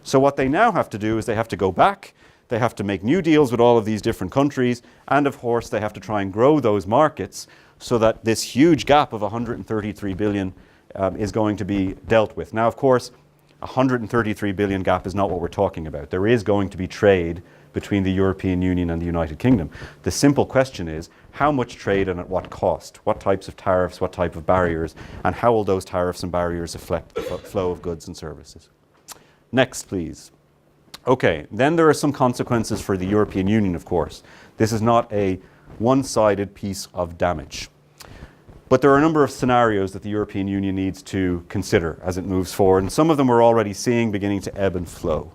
So what they now have to do is they have to go back, they have to make new deals with all of these different countries, and of course they have to try and grow those markets so that this huge gap of 133 billion is going to be dealt with. Now, of course, 133 billion gap is not what we're talking about. There is going to be trade between the European Union and the United Kingdom. The simple question is, how much trade and at what cost? What types of tariffs, what type of barriers, and how will those tariffs and barriers affect the flow of goods and services? Next, please. Okay, then there are some consequences for the European Union, of course. This is not a one-sided piece of damage. But there are a number of scenarios that the European Union needs to consider as it moves forward, and some of them we're already seeing beginning to ebb and flow.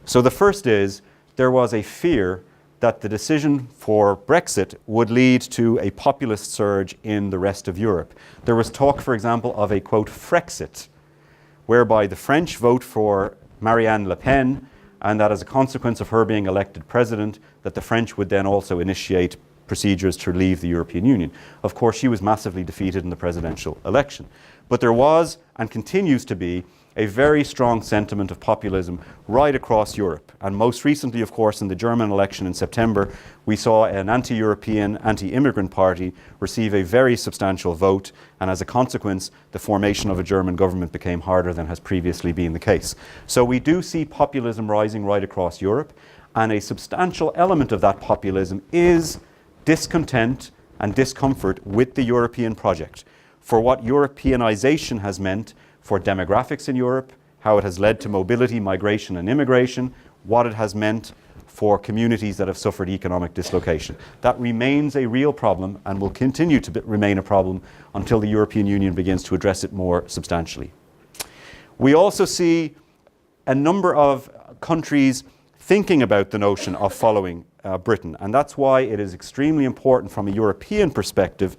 So the first is, there was a fear that the decision for Brexit would lead to a populist surge in the rest of Europe. There was talk, for example, of a, quote, Frexit, whereby the French vote for Marine Le Pen, and that as a consequence of her being elected president, that the French would then also initiate procedures to leave the European Union. Of course, she was massively defeated in the presidential election. But there was, and continues to be, a very strong sentiment of populism right across Europe. And most recently, of course, in the German election in September, we saw an anti-European, anti-immigrant party receive a very substantial vote, and as a consequence, the formation of a German government became harder than has previously been the case. So we do see populism rising right across Europe, and a substantial element of that populism is discontent and discomfort with the European project, for what Europeanization has meant for demographics in Europe, how it has led to mobility, migration and immigration, what it has meant for communities that have suffered economic dislocation. That remains a real problem and will continue to remain a problem until the European Union begins to address it more substantially. We also see a number of countries thinking about the notion of following Britain, and that's why it is extremely important from a European perspective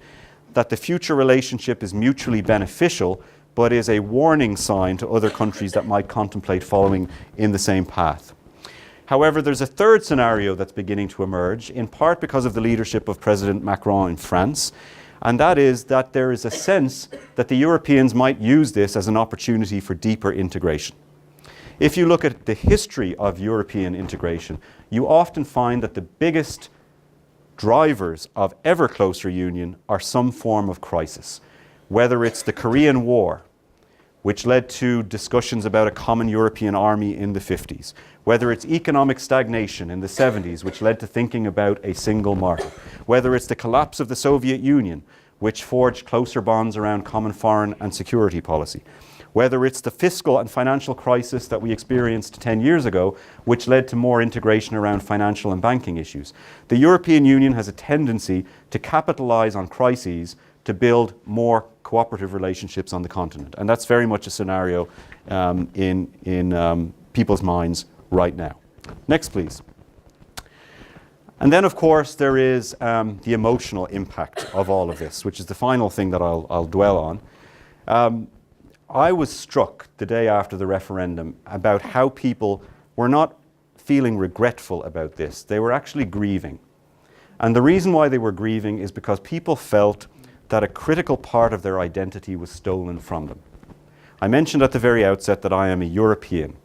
that the future relationship is mutually beneficial, but is a warning sign to other countries that might contemplate following in the same path. However, there's a third scenario that's beginning to emerge, in part because of the leadership of President Macron in France, and that is that there is a sense that the Europeans might use this as an opportunity for deeper integration. If you look at the history of European integration, you often find that the biggest drivers of ever closer union are some form of crisis. Whether it's the Korean War, which led to discussions about a common European army in the 50s, whether it's economic stagnation in the 70s, which led to thinking about a single market, whether it's the collapse of the Soviet Union, which forged closer bonds around common foreign and security policy, whether it's the fiscal and financial crisis that we experienced 10 years ago, which led to more integration around financial and banking issues. The European Union has a tendency to capitalize on crises to build more cooperative relationships on the continent. And that's very much a scenario in people's minds right now. Next, please. And then, of course, there is the emotional impact of all of this, which is the final thing that I'll dwell on. I was struck the day after the referendum about how people were not feeling regretful about this. They were actually grieving. And the reason why they were grieving is because people felt that a critical part of their identity was stolen from them. I mentioned at the very outset that I am a European.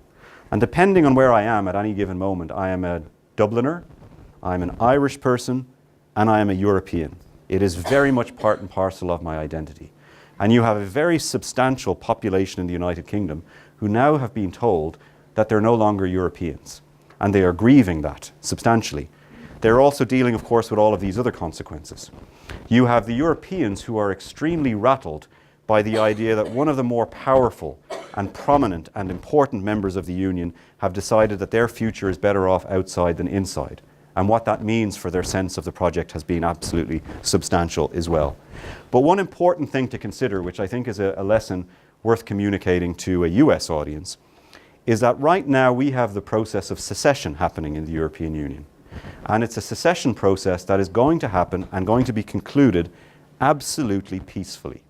And depending on where I am at any given moment, I am a Dubliner, I'm an Irish person, and I am a European. It is very much part and parcel of my identity. And you have a very substantial population in the United Kingdom who now have been told that they're no longer Europeans. and they are grieving that substantially. They're also dealing, of course, with all of these other consequences. You have the Europeans who are extremely rattled by the idea that one of the more powerful and prominent and important members of the Union have decided that their future is better off outside than inside. And what that means for their sense of the project has been absolutely substantial as well. But one important thing to consider, which I think is a lesson worth communicating to a US audience, is that right now we have the process of secession happening in the European Union. And it's a secession process that is going to happen and going to be concluded absolutely peacefully.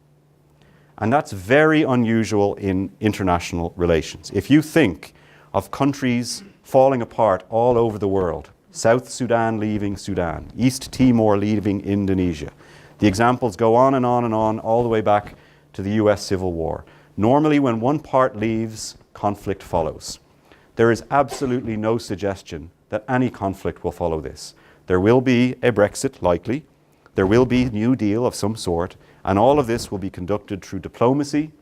And that's very unusual in international relations. If you think of countries falling apart all over the world, South Sudan leaving Sudan, East Timor leaving Indonesia, the examples go on and on and on, all the way back to the US Civil War. Normally, when one part leaves, conflict follows. There is absolutely no suggestion that any conflict will follow this. There will be a Brexit, likely. There will be a New Deal of some sort, and all of this will be conducted through diplomacy,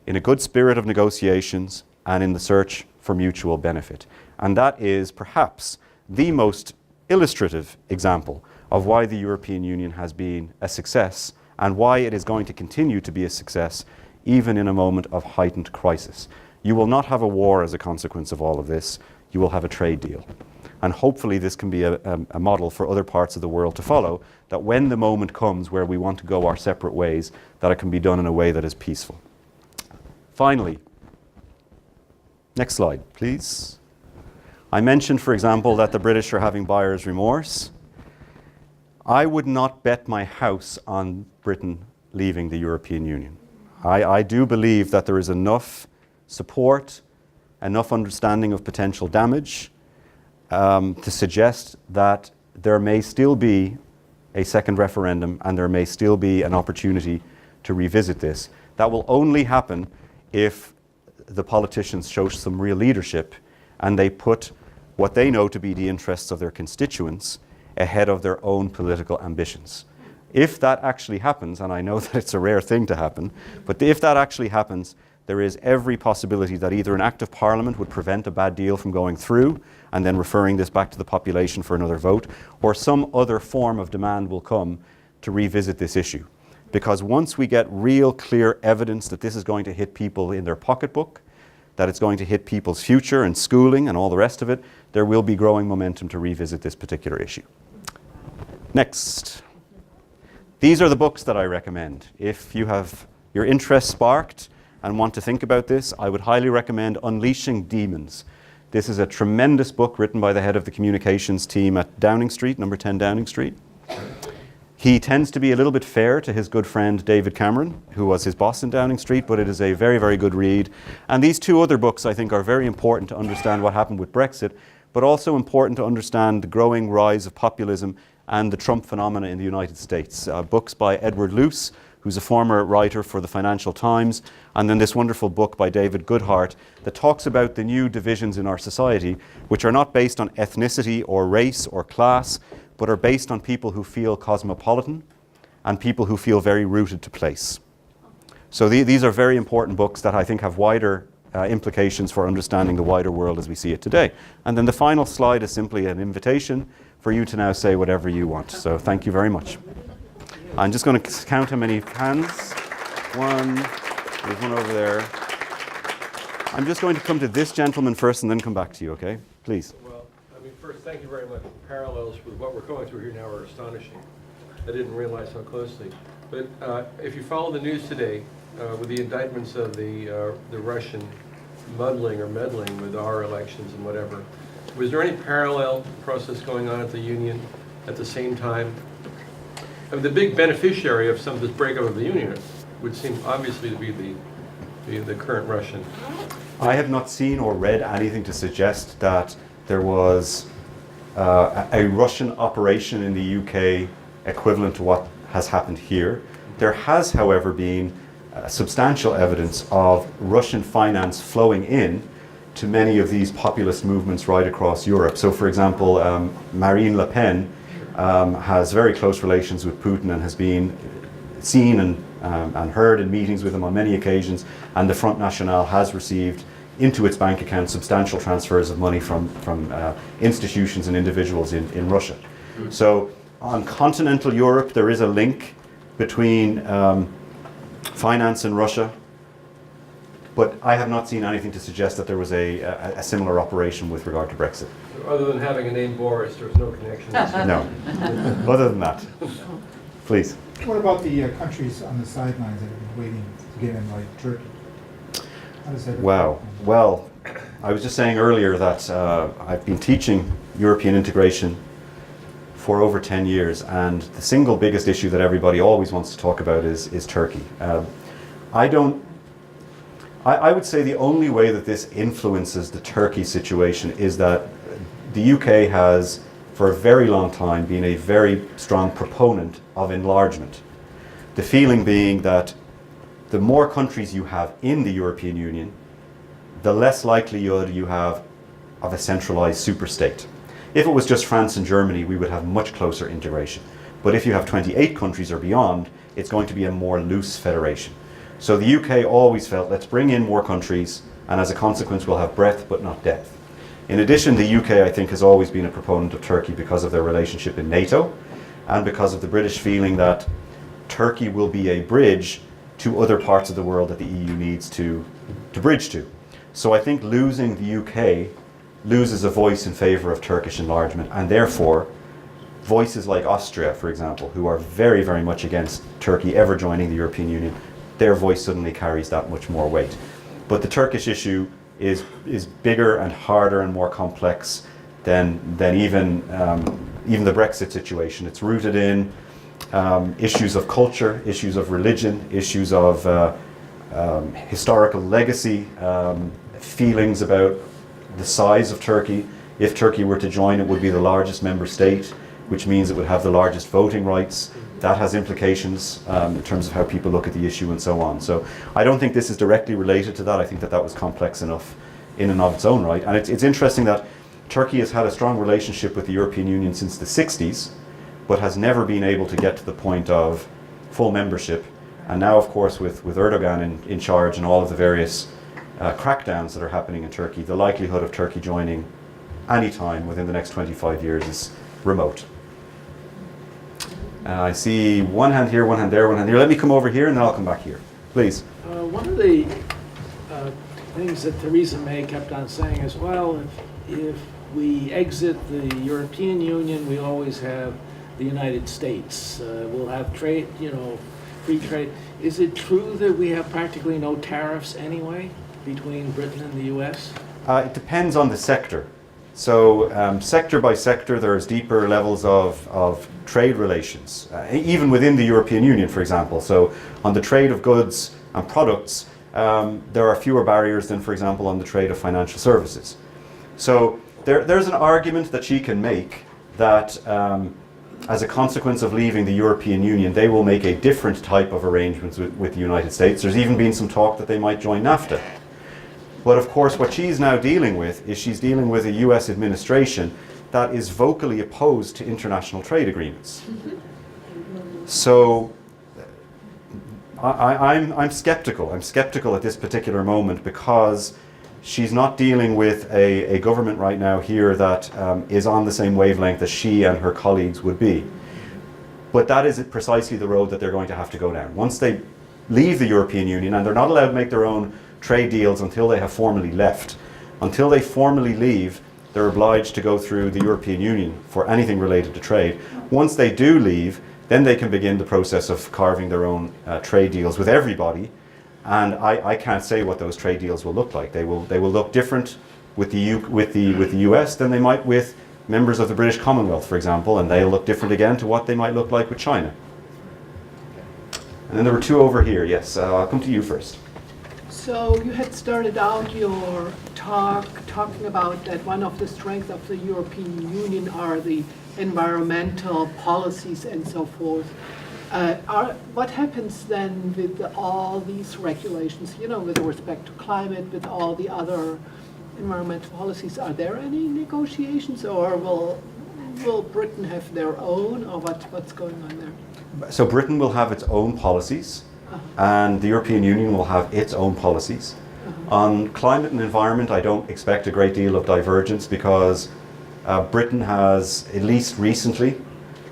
in a good spirit of negotiations, and in the search for mutual benefit. And that is perhaps the most illustrative example of why the European Union has been a success and why it is going to continue to be a success even in a moment of heightened crisis. You will not have a war as a consequence of all of this. You will have a trade deal. And hopefully this can be a model for other parts of the world to follow, that when the moment comes where we want to go our separate ways, that it can be done in a way that is peaceful. Finally, next slide, please. I mentioned, for example, that the British are having buyer's remorse. I would not bet my house on Britain leaving the European Union. I do believe that there is enough support, enough understanding of potential damage to suggest that there may still be a second referendum and there may still be an opportunity to revisit this. That will only happen if the politicians show some real leadership and they put what they know to be the interests of their constituents ahead of their own political ambitions. If that actually happens, and I know that it's a rare thing to happen, but if that actually happens, there is every possibility that either an act of parliament would prevent a bad deal from going through and then referring this back to the population for another vote, or some other form of demand will come to revisit this issue. Because once we get real clear evidence that this is going to hit people in their pocketbook, that it's going to hit people's future and schooling and all the rest of it, there will be growing momentum to revisit this particular issue. Next. These are the books that I recommend. If you have your interest sparked and want to think about this, I would highly recommend Unleashing Demons. This is a tremendous book written by the head of the communications team at Downing Street, number 10 Downing Street. He tends to be a little bit fair to his good friend David Cameron, who was his boss in Downing Street, but it is a very, very good read. And these two other books, I think, are very important to understand what happened with Brexit, but also important to understand the growing rise of populism and the Trump phenomena in the United States. Books by Edward Luce, who's a former writer for the Financial Times, and then this wonderful book by David Goodhart that talks about the new divisions in our society, which are not based on ethnicity or race or class, but are based on people who feel cosmopolitan and people who feel very rooted to place. So these are very important books that I think have wider implications for understanding the wider world as we see it today. And then the final slide is simply an invitation for you to now say whatever you want. So thank you very much. I'm just going to count how many hands. One, there's one over there. I'm just going to come to this gentleman first and then come back to you, okay? Please. Well, I mean, first, thank you very much. The parallels with what we're going through here now are astonishing. I didn't realize how closely. But if you follow the news today, with the indictments of the Russian muddling or meddling with our elections and whatever, was there any parallel process going on at the Union at the same time? I mean, the big beneficiary of some of this breakup of the Union would seem obviously to be the current Russian. I have not seen or read anything to suggest that there was a Russian operation in the UK equivalent to what has happened here. There has, however, been substantial evidence of Russian finance flowing in to many of these populist movements right across Europe. So, for example, Marine Le Pen has very close relations with Putin and has been seen and heard in meetings with him on many occasions, and the Front National has received into its bank account substantial transfers of money from institutions and individuals in Russia. So on continental Europe, there is a link between finance and Russia, but I have not seen anything to suggest that there was a similar operation with regard to Brexit. Other than having a name Boris, there's no connection. No. Other than that, please. What about the countries on the sidelines that have been waiting to get in, like Turkey? How does that Wow. affect them? Well, I was just saying earlier that I've been teaching European integration for over 10 years, and the single biggest issue that everybody always wants to talk about is Turkey. I would say the only way that this influences the Turkey situation is that the UK has, for a very long time, been a very strong proponent of enlargement. The feeling being that the more countries you have in the European Union, the less likelihood you have of a centralized superstate. If it was just France and Germany, we would have much closer integration. But if you have 28 countries or beyond, it's going to be a more loose federation. So the UK always felt, let's bring in more countries, and as a consequence we'll have breadth but not depth. In addition, the UK, I think, has always been a proponent of Turkey because of their relationship in NATO, and because of the British feeling that Turkey will be a bridge to other parts of the world that the EU needs to bridge to. So I think losing the UK loses a voice in favour of Turkish enlargement, and therefore voices like Austria, for example, who are very, very much against Turkey ever joining the European Union, their voice suddenly carries that much more weight. But the Turkish issue is bigger and harder and more complex than even the Brexit situation. It's rooted in issues of culture, issues of religion, issues of historical legacy, feelings about the size of Turkey. If Turkey were to join, it would be the largest member state, which means it would have the largest voting rights. That has implications in terms of how people look at the issue and so on. So I don't think this is directly related to that. I think that was complex enough in and of its own right. And it's interesting that Turkey has had a strong relationship with the European Union since the 60s, but has never been able to get to the point of full membership. And now, of course, with Erdogan in charge and all of the various crackdowns that are happening in Turkey, the likelihood of Turkey joining any time within the next 25 years is remote. I see one hand here, one hand there, one hand here. Let me come over here and then I'll come back here. Please. One of the things that Theresa May kept on saying is, well, if we exit the European Union, we always have the United States. We'll have trade, free trade. Is it true that we have practically no tariffs anyway between Britain and the US? It depends on the sector. So sector by sector, there's deeper levels of trade relations, even within the European Union, for example. So on the trade of goods and products, there are fewer barriers than, for example, on the trade of financial services. So there's an argument that she can make that as a consequence of leaving the European Union, they will make a different type of arrangements with the United States. There's even been some talk that they might join NAFTA. But of course, what she's now dealing with is she's dealing with a US administration that is vocally opposed to international trade agreements. So I'm skeptical. I'm skeptical at this particular moment because she's not dealing with a government right now here that is on the same wavelength as she and her colleagues would be. But that is precisely the road that they're going to have to go down. Once they leave the European Union, and they're not allowed to make their own trade deals until they have formally left. Until they formally leave, they're obliged to go through the European Union for anything related to trade. Once they do leave, then they can begin the process of carving their own trade deals with everybody. And I can't say what those trade deals will look like. They will look different with the US than they might with members of the British Commonwealth, for example, and they'll look different again to what they might look like with China. And then there were two over here. Yes, I'll come to you first. So you had started out your talk talking about that one of the strengths of the European Union are the environmental policies and so forth. What happens then with all these regulations, with respect to climate, with all the other environmental policies? Are there any negotiations, or will Britain have their own, or what's going on there? So Britain will have its own policies, and the European Union will have its own policies. On climate and environment, I don't expect a great deal of divergence because Britain has, at least recently,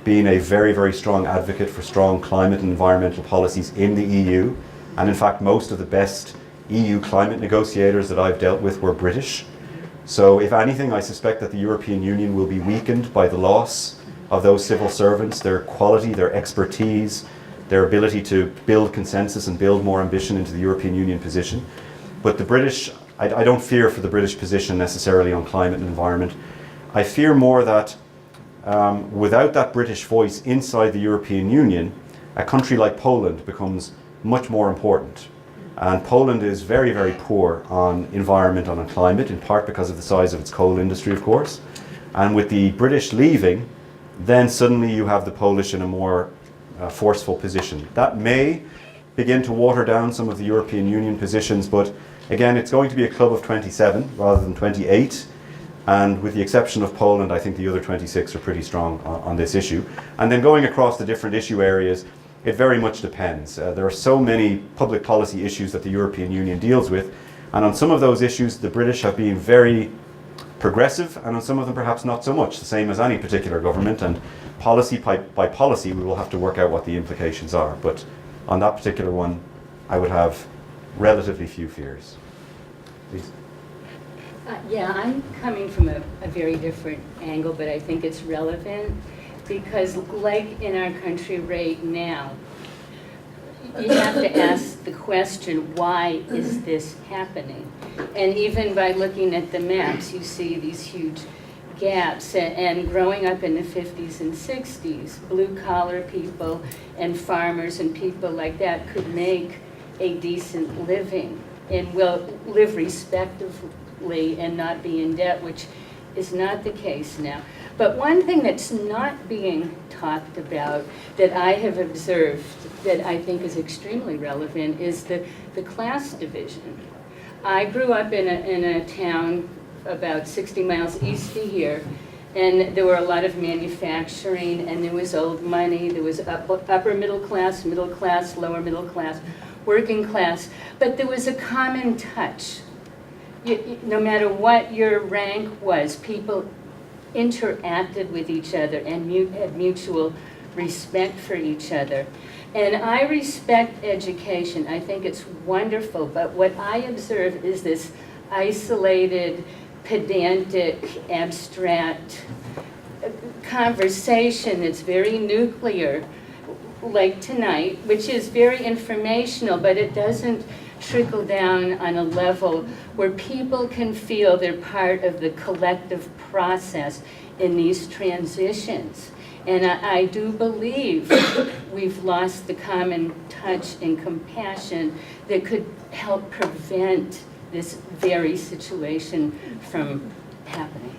been a very, very strong advocate for strong climate and environmental policies in the EU. And in fact, most of the best EU climate negotiators that I've dealt with were British. So if anything, I suspect that the European Union will be weakened by the loss of those civil servants, their quality, their expertise, their ability to build consensus and build more ambition into the European Union position. But the British, I don't fear for the British position necessarily on climate and environment. I fear more that without that British voice inside the European Union, a country like Poland becomes much more important. And Poland is very, very poor on environment and on climate, in part because of the size of its coal industry, of course. And with the British leaving, then suddenly you have the Polish in a more forceful position. That may begin to water down some of the European Union positions, but again, it's going to be a club of 27 rather than 28. And with the exception of Poland, I think the other 26 are pretty strong on this issue. And then going across the different issue areas, it very much depends. There are so many public policy issues that the European Union deals with, and on some of those issues the British have been very progressive, and on some of them perhaps not so much, the same as any particular government, and policy by policy we will have to work out what the implications are. But on that particular one, I would have relatively few fears. Please. Yeah, I'm coming from a very different angle, but I think it's relevant because like in our country right now, you have to ask the question, why is this happening? And even by looking at the maps, you see these huge gaps. And growing up in the 50s and 60s, blue-collar people and farmers and people like that could make a decent living and will live respectively and not be in debt, which is not the case now. But one thing that's not being talked about that I have observed that I think is extremely relevant is the class division. I grew up in a town about 60 miles east of here, and there were a lot of manufacturing, and there was old money, there was upper middle class, lower middle class, working class, but there was a common touch. No matter what your rank was, people interacted with each other and had mutual respect for each other. And I respect education. I think it's wonderful, but what I observe is this isolated, pedantic, abstract conversation that's very nuclear, like tonight, which is very informational, but it doesn't trickle down on a level where people can feel they're part of the collective process in these transitions. And I do believe we've lost the common touch and compassion that could help prevent this very situation from happening.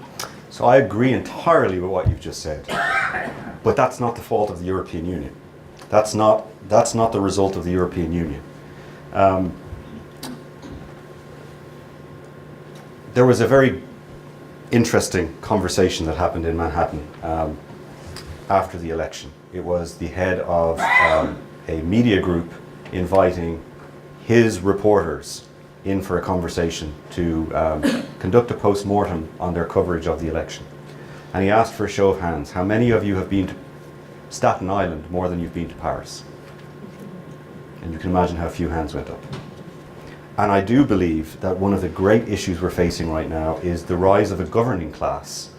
So I agree entirely with what you've just said, but that's not the fault of the European Union. That's not the result of the European Union. There was a very interesting conversation that happened in Manhattan after the election. It was the head of a media group inviting his reporters in for a conversation to conduct a post-mortem on their coverage of the election. And he asked for a show of hands. How many of you have been to Staten Island more than you've been to Paris? And you can imagine how few hands went up. And I do believe that one of the great issues we're facing right now is the rise of a governing class.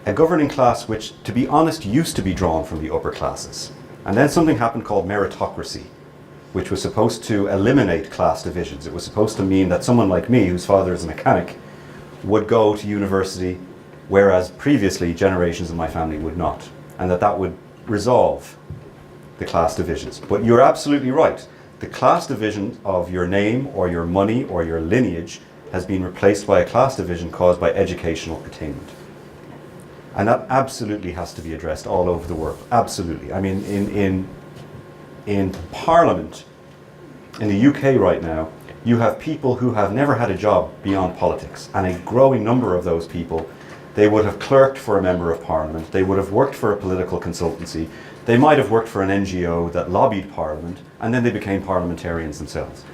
A governing class which, to be honest, used to be drawn from the upper classes. And then something happened called meritocracy, which was supposed to eliminate class divisions. It was supposed to mean that someone like me, whose father is a mechanic, would go to university, whereas previously generations of my family would not. And that would resolve the class divisions. But you're absolutely right. The class division of your name or your money or your lineage has been replaced by a class division caused by educational attainment. And that absolutely has to be addressed all over the world. Absolutely. I mean, in Parliament, in the UK right now, you have people who have never had a job beyond politics. And a growing number of those people, they would have clerked for a member of Parliament, they would have worked for a political consultancy, they might have worked for an NGO that lobbied Parliament, and then they became parliamentarians themselves.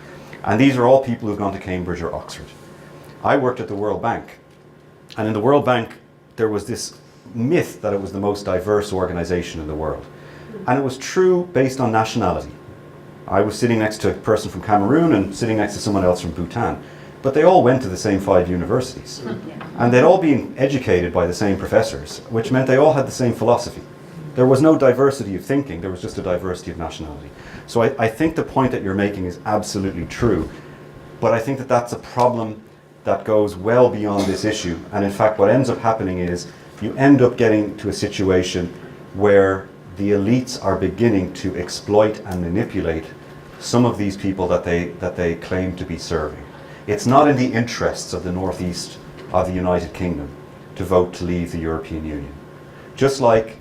And these are all people who've gone to Cambridge or Oxford. I worked at the World Bank, and in the World Bank there was this myth that it was the most diverse organization in the world. And it was true based on nationality. I was sitting next to a person from Cameroon and sitting next to someone else from Bhutan. But they all went to the same 5 universities. And they'd all been educated by the same professors, which meant they all had the same philosophy. There was no diversity of thinking, there was just a diversity of nationality. So I think the point that you're making is absolutely true. But I think that that's a problem that goes well beyond this issue. And in fact, what ends up happening is you end up getting to a situation where the elites are beginning to exploit and manipulate some of these people that they claim to be serving. It's not in the interests of the northeast of the United Kingdom to vote to leave the European Union. Just like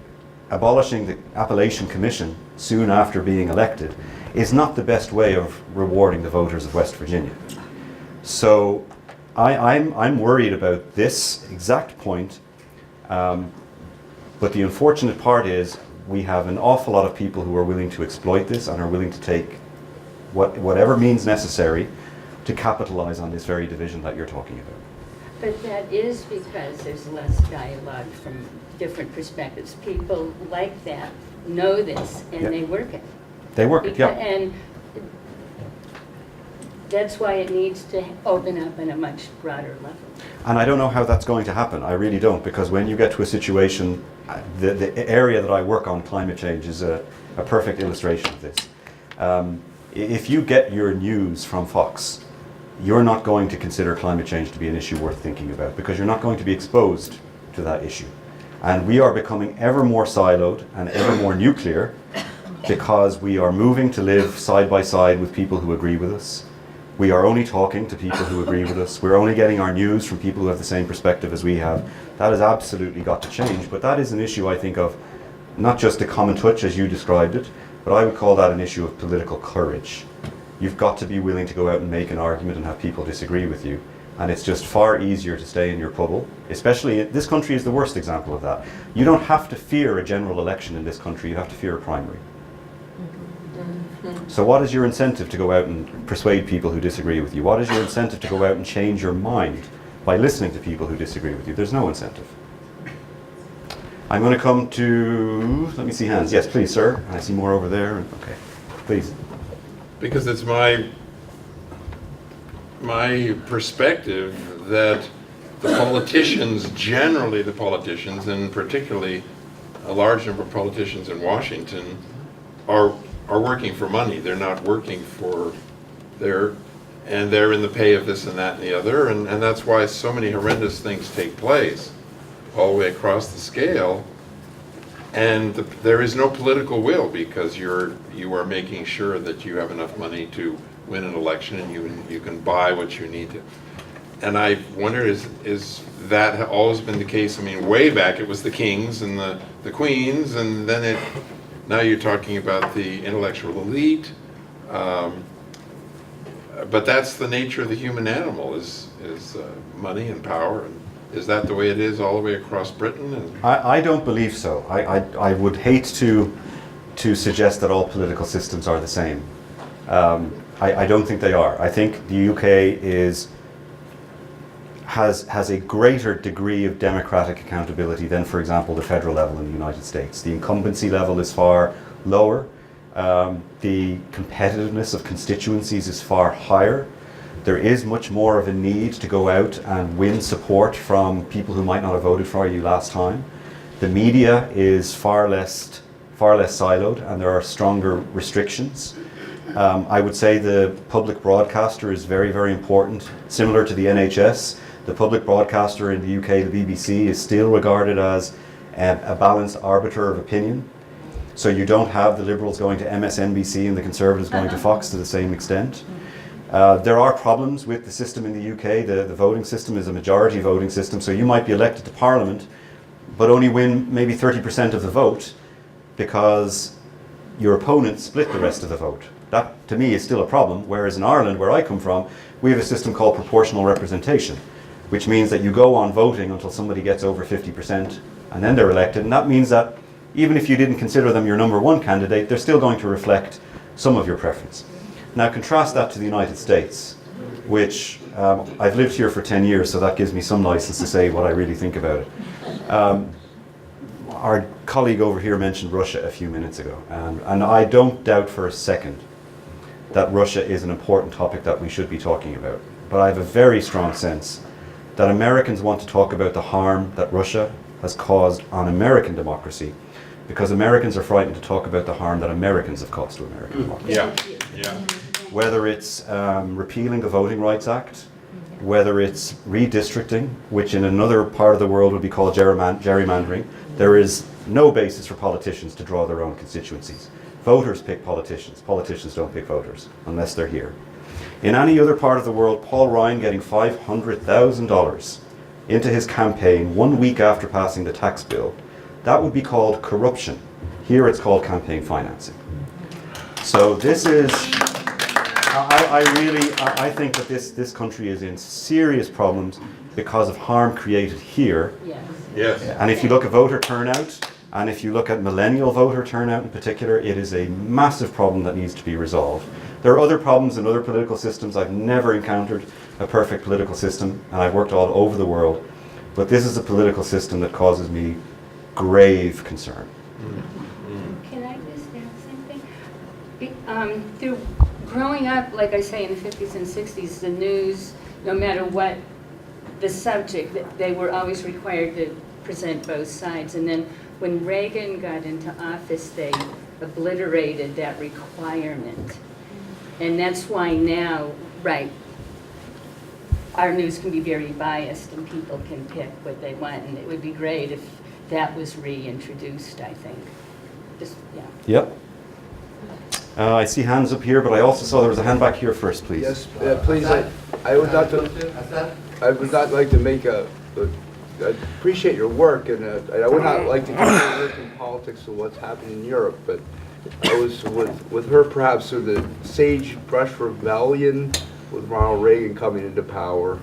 abolishing the Appellation Commission soon after being elected is not the best way of rewarding the voters of West Virginia. So I'm worried about this exact point, but the unfortunate part is we have an awful lot of people who are willing to exploit this and are willing to take whatever means necessary to capitalize on this very division that you're talking about. But that is because there's less dialogue from different perspectives. People like that know this and Yeah. they work it. They work it, yeah. And that's why it needs to open up on a much broader level. And I don't know how that's going to happen. I really don't, because when you get to a situation, the area that I work on, climate change, is a perfect illustration of this. If you get your news from Fox, you're not going to consider climate change to be an issue worth thinking about, because you're not going to be exposed to that issue. And we are becoming ever more siloed and ever more nuclear because we are moving to live side by side with people who agree with us. We are only talking to people who agree with us. We're only getting our news from people who have the same perspective as we have. That has absolutely got to change, but that is an issue, I think, of not just a common touch as you described it, but I would call that an issue of political courage. You've got to be willing to go out and make an argument and have people disagree with you. And it's just far easier to stay in your bubble, especially this country is the worst example of that. You don't have to fear a general election in this country, you have to fear a primary. So what is your incentive to go out and persuade people who disagree with you? What is your incentive to go out and change your mind by listening to people who disagree with you? There's no incentive. I'm going to come to, let me see hands. Yes, please, sir. I see more over there. Okay, please. Because it's my perspective that the politicians, generally the politicians, and particularly a large number of politicians in Washington, are working for money. They're not working for they're in the pay of this and that and the other, and that's why so many horrendous things take place all the way across the scale. And there is no political will, because you are making sure that you have enough money to win an election, and you can buy what you need to. And I wonder, is that always been the case? I mean, way back it was the kings and the queens, and then now you're talking about the intellectual elite. But that's the nature of the human animal, is money and power. And is that the way it is all the way across Britain? And I don't believe so. I would hate to suggest that all political systems are the same. I don't think they are. I think the UK has a greater degree of democratic accountability than, for example, the federal level in the United States. The incumbency level is far lower. The competitiveness of constituencies is far higher. There is much more of a need to go out and win support from people who might not have voted for you last time. The media is far less siloed, and there are stronger restrictions. I would say the public broadcaster is very, very important. Similar to the NHS, the public broadcaster in the UK, the BBC, is still regarded as a balanced arbiter of opinion. So you don't have the Liberals going to MSNBC and the Conservatives going to Fox to the same extent. There are problems with the system in the UK. The voting system is a majority voting system, so you might be elected to Parliament but only win maybe 30% of the vote because your opponent split the rest of the vote. That, to me, is still a problem, whereas in Ireland, where I come from, we have a system called proportional representation, which means that you go on voting until somebody gets over 50% and then they're elected, and that means that even if you didn't consider them your number one candidate, they're still going to reflect some of your preference. Now contrast that to the United States, which I've lived here for 10 years, so that gives me some license to say what I really think about it. Our colleague over here mentioned Russia a few minutes ago, and I don't doubt for a second that Russia is an important topic that we should be talking about. But I have a very strong sense that Americans want to talk about the harm that Russia has caused on American democracy, because Americans are frightened to talk about the harm that Americans have caused to American democracy. Yeah. Whether it's repealing the Voting Rights Act, whether it's redistricting, which in another part of the world would be called gerrymandering, there is no basis for politicians to draw their own constituencies. Voters pick politicians. Politicians don't pick voters, unless they're here. In any other part of the world, Paul Ryan getting $500,000 into his campaign 1 week after passing the tax bill, that would be called corruption. Here it's called campaign financing. So this is, I think that this country is in serious problems because of harm created here. Yes. Yes. And if you look at voter turnout, and if you look at millennial voter turnout in particular, it is a massive problem that needs to be resolved. There are other problems in other political systems. I've never encountered a perfect political system, and I've worked all over the world. But this is a political system that causes me grave concern. Can I just add something? Through growing up, like I say, in the 50s and 60s, the news, no matter what the subject, they were always required to present both sides. And then when Reagan got into office, they obliterated that requirement. And that's why now, right, our news can be very biased and people can pick what they want. And it would be great if that was reintroduced, I think. Just, yeah. Yep. I see hands up here, but I also saw there was a hand back here first, please. Yes, please. I would not like to make I appreciate your work, and I would not like to get into in politics of what's happening in Europe, but I was with her perhaps through the Sagebrush Rebellion with Ronald Reagan coming into power,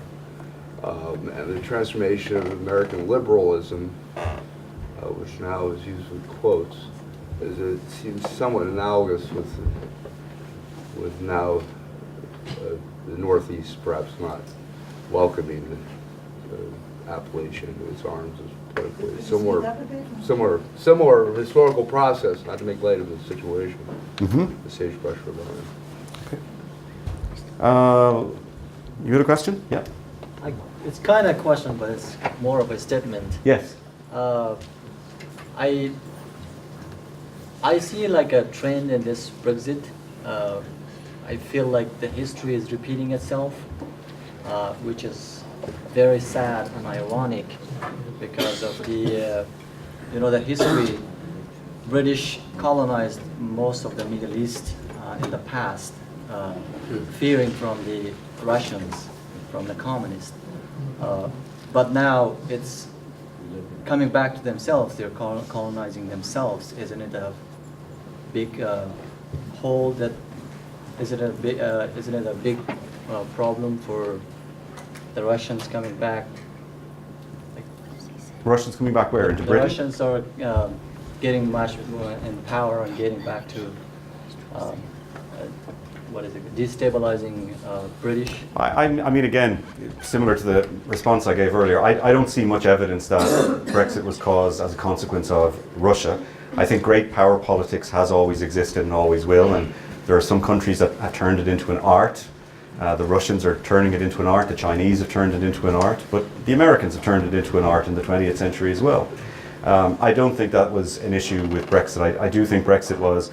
and the transformation of American liberalism, which now is used with quotes. It seems somewhat analogous with now the Northeast perhaps not welcoming the Appalachian into its arms as politically. Similar historical process, not to make light of the situation. The Sagebrush Rebellion. Okay. You had a question? Yeah. It's kind of a question, but it's more of a statement. Yes. I see like a trend in this Brexit. I feel like the history is repeating itself, which is very sad and ironic because of the, the history. British colonized most of the Middle East in the past, fearing from the Russians, from the communists. But now it's coming back to themselves. They're colonizing themselves. Isn't it a big hole? That isn't it a big problem for the Russians coming back? Russians coming back where? Into The Britain? Russians are getting much more in power and getting back to destabilizing British. I mean, again, similar to the response I gave earlier, I don't see much evidence that Brexit was caused as a consequence of Russia. I think great power politics has always existed and always will, and there are some countries that have turned it into an art. The Russians are turning it into an art, the Chinese have turned it into an art, but the Americans have turned it into an art in the 20th century as well. I don't think that was an issue with Brexit. I do think Brexit was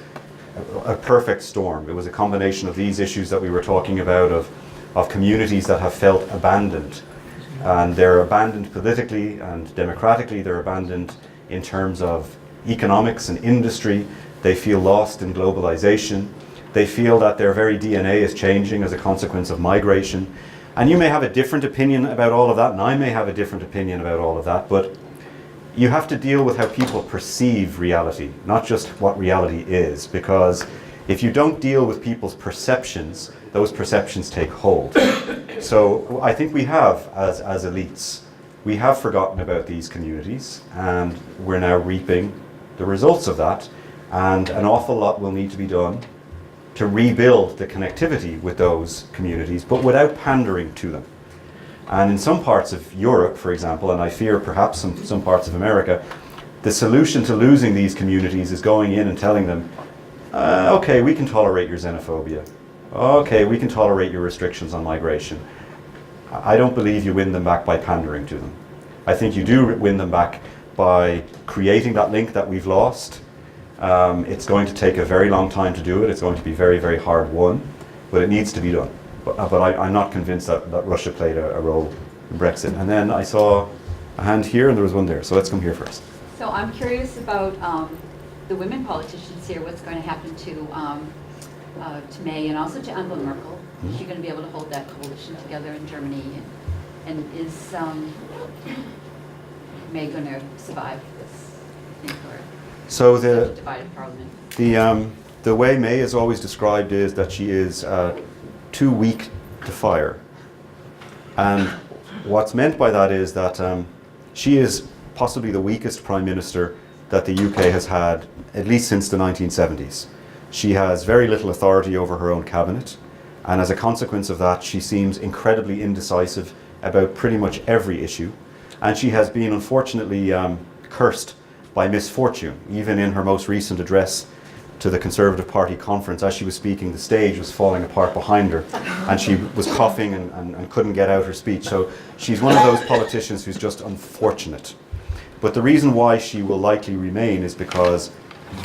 a perfect storm. It was a combination of these issues that we were talking about, of communities that have felt abandoned. And they're abandoned politically and democratically. They're abandoned in terms of economics and industry. They feel lost in globalization. They feel that their very DNA is changing as a consequence of migration. And you may have a different opinion about all of that, and I may have a different opinion about all of that, but you have to deal with how people perceive reality, not just what reality is, because if you don't deal with people's perceptions, those perceptions take hold. So I think we have, as elites, we have forgotten about these communities, and we're now reaping the results of that, and an awful lot will need to be done to rebuild the connectivity with those communities, but without pandering to them. And in some parts of Europe, for example, and I fear perhaps some parts of America, the solution to losing these communities is going in and telling them, okay, we can tolerate your xenophobia. Okay, we can tolerate your restrictions on migration. I don't believe you win them back by pandering to them. I think you do win them back by creating that link that we've lost. It's going to take a very long time to do it. It's going to be very, very hard won, but it needs to be done. But I'm not convinced that Russia played a role in Brexit. And then I saw a hand here and there was one there. So let's come here first. So I'm curious about the women politicians here, what's going to happen to May and also to Angela Merkel. Is she going to be able to hold that coalition together in Germany? And is May going to survive this? So such a divided parliament? the way May is always described is that she is too weak to fire. And what's meant by that is that she is possibly the weakest Prime Minister that the UK has had, at least since the 1970s. She has very little authority over her own cabinet, and as a consequence of that, she seems incredibly indecisive about pretty much every issue. And she has been unfortunately cursed by misfortune. Even in her most recent address to the Conservative Party conference, as she was speaking, the stage was falling apart behind her, and she was coughing and couldn't get out her speech. So she's one of those politicians who's just unfortunate. But the reason why she will likely remain is because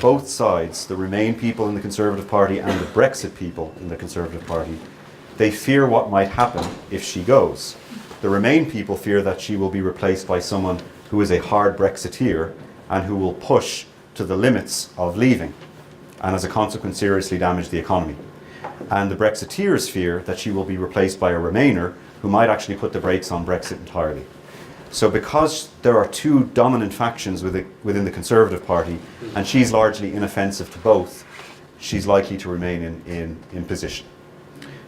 both sides, the Remain people in the Conservative Party and the Brexit people in the Conservative Party, they fear what might happen if she goes. The Remain people fear that she will be replaced by someone who is a hard Brexiteer and who will push to the limits of leaving, and as a consequence seriously damage the economy. And the Brexiteers fear that she will be replaced by a Remainer who might actually put the brakes on Brexit entirely. So because there are two dominant factions within the Conservative Party, and she's largely inoffensive to both, she's likely to remain in position.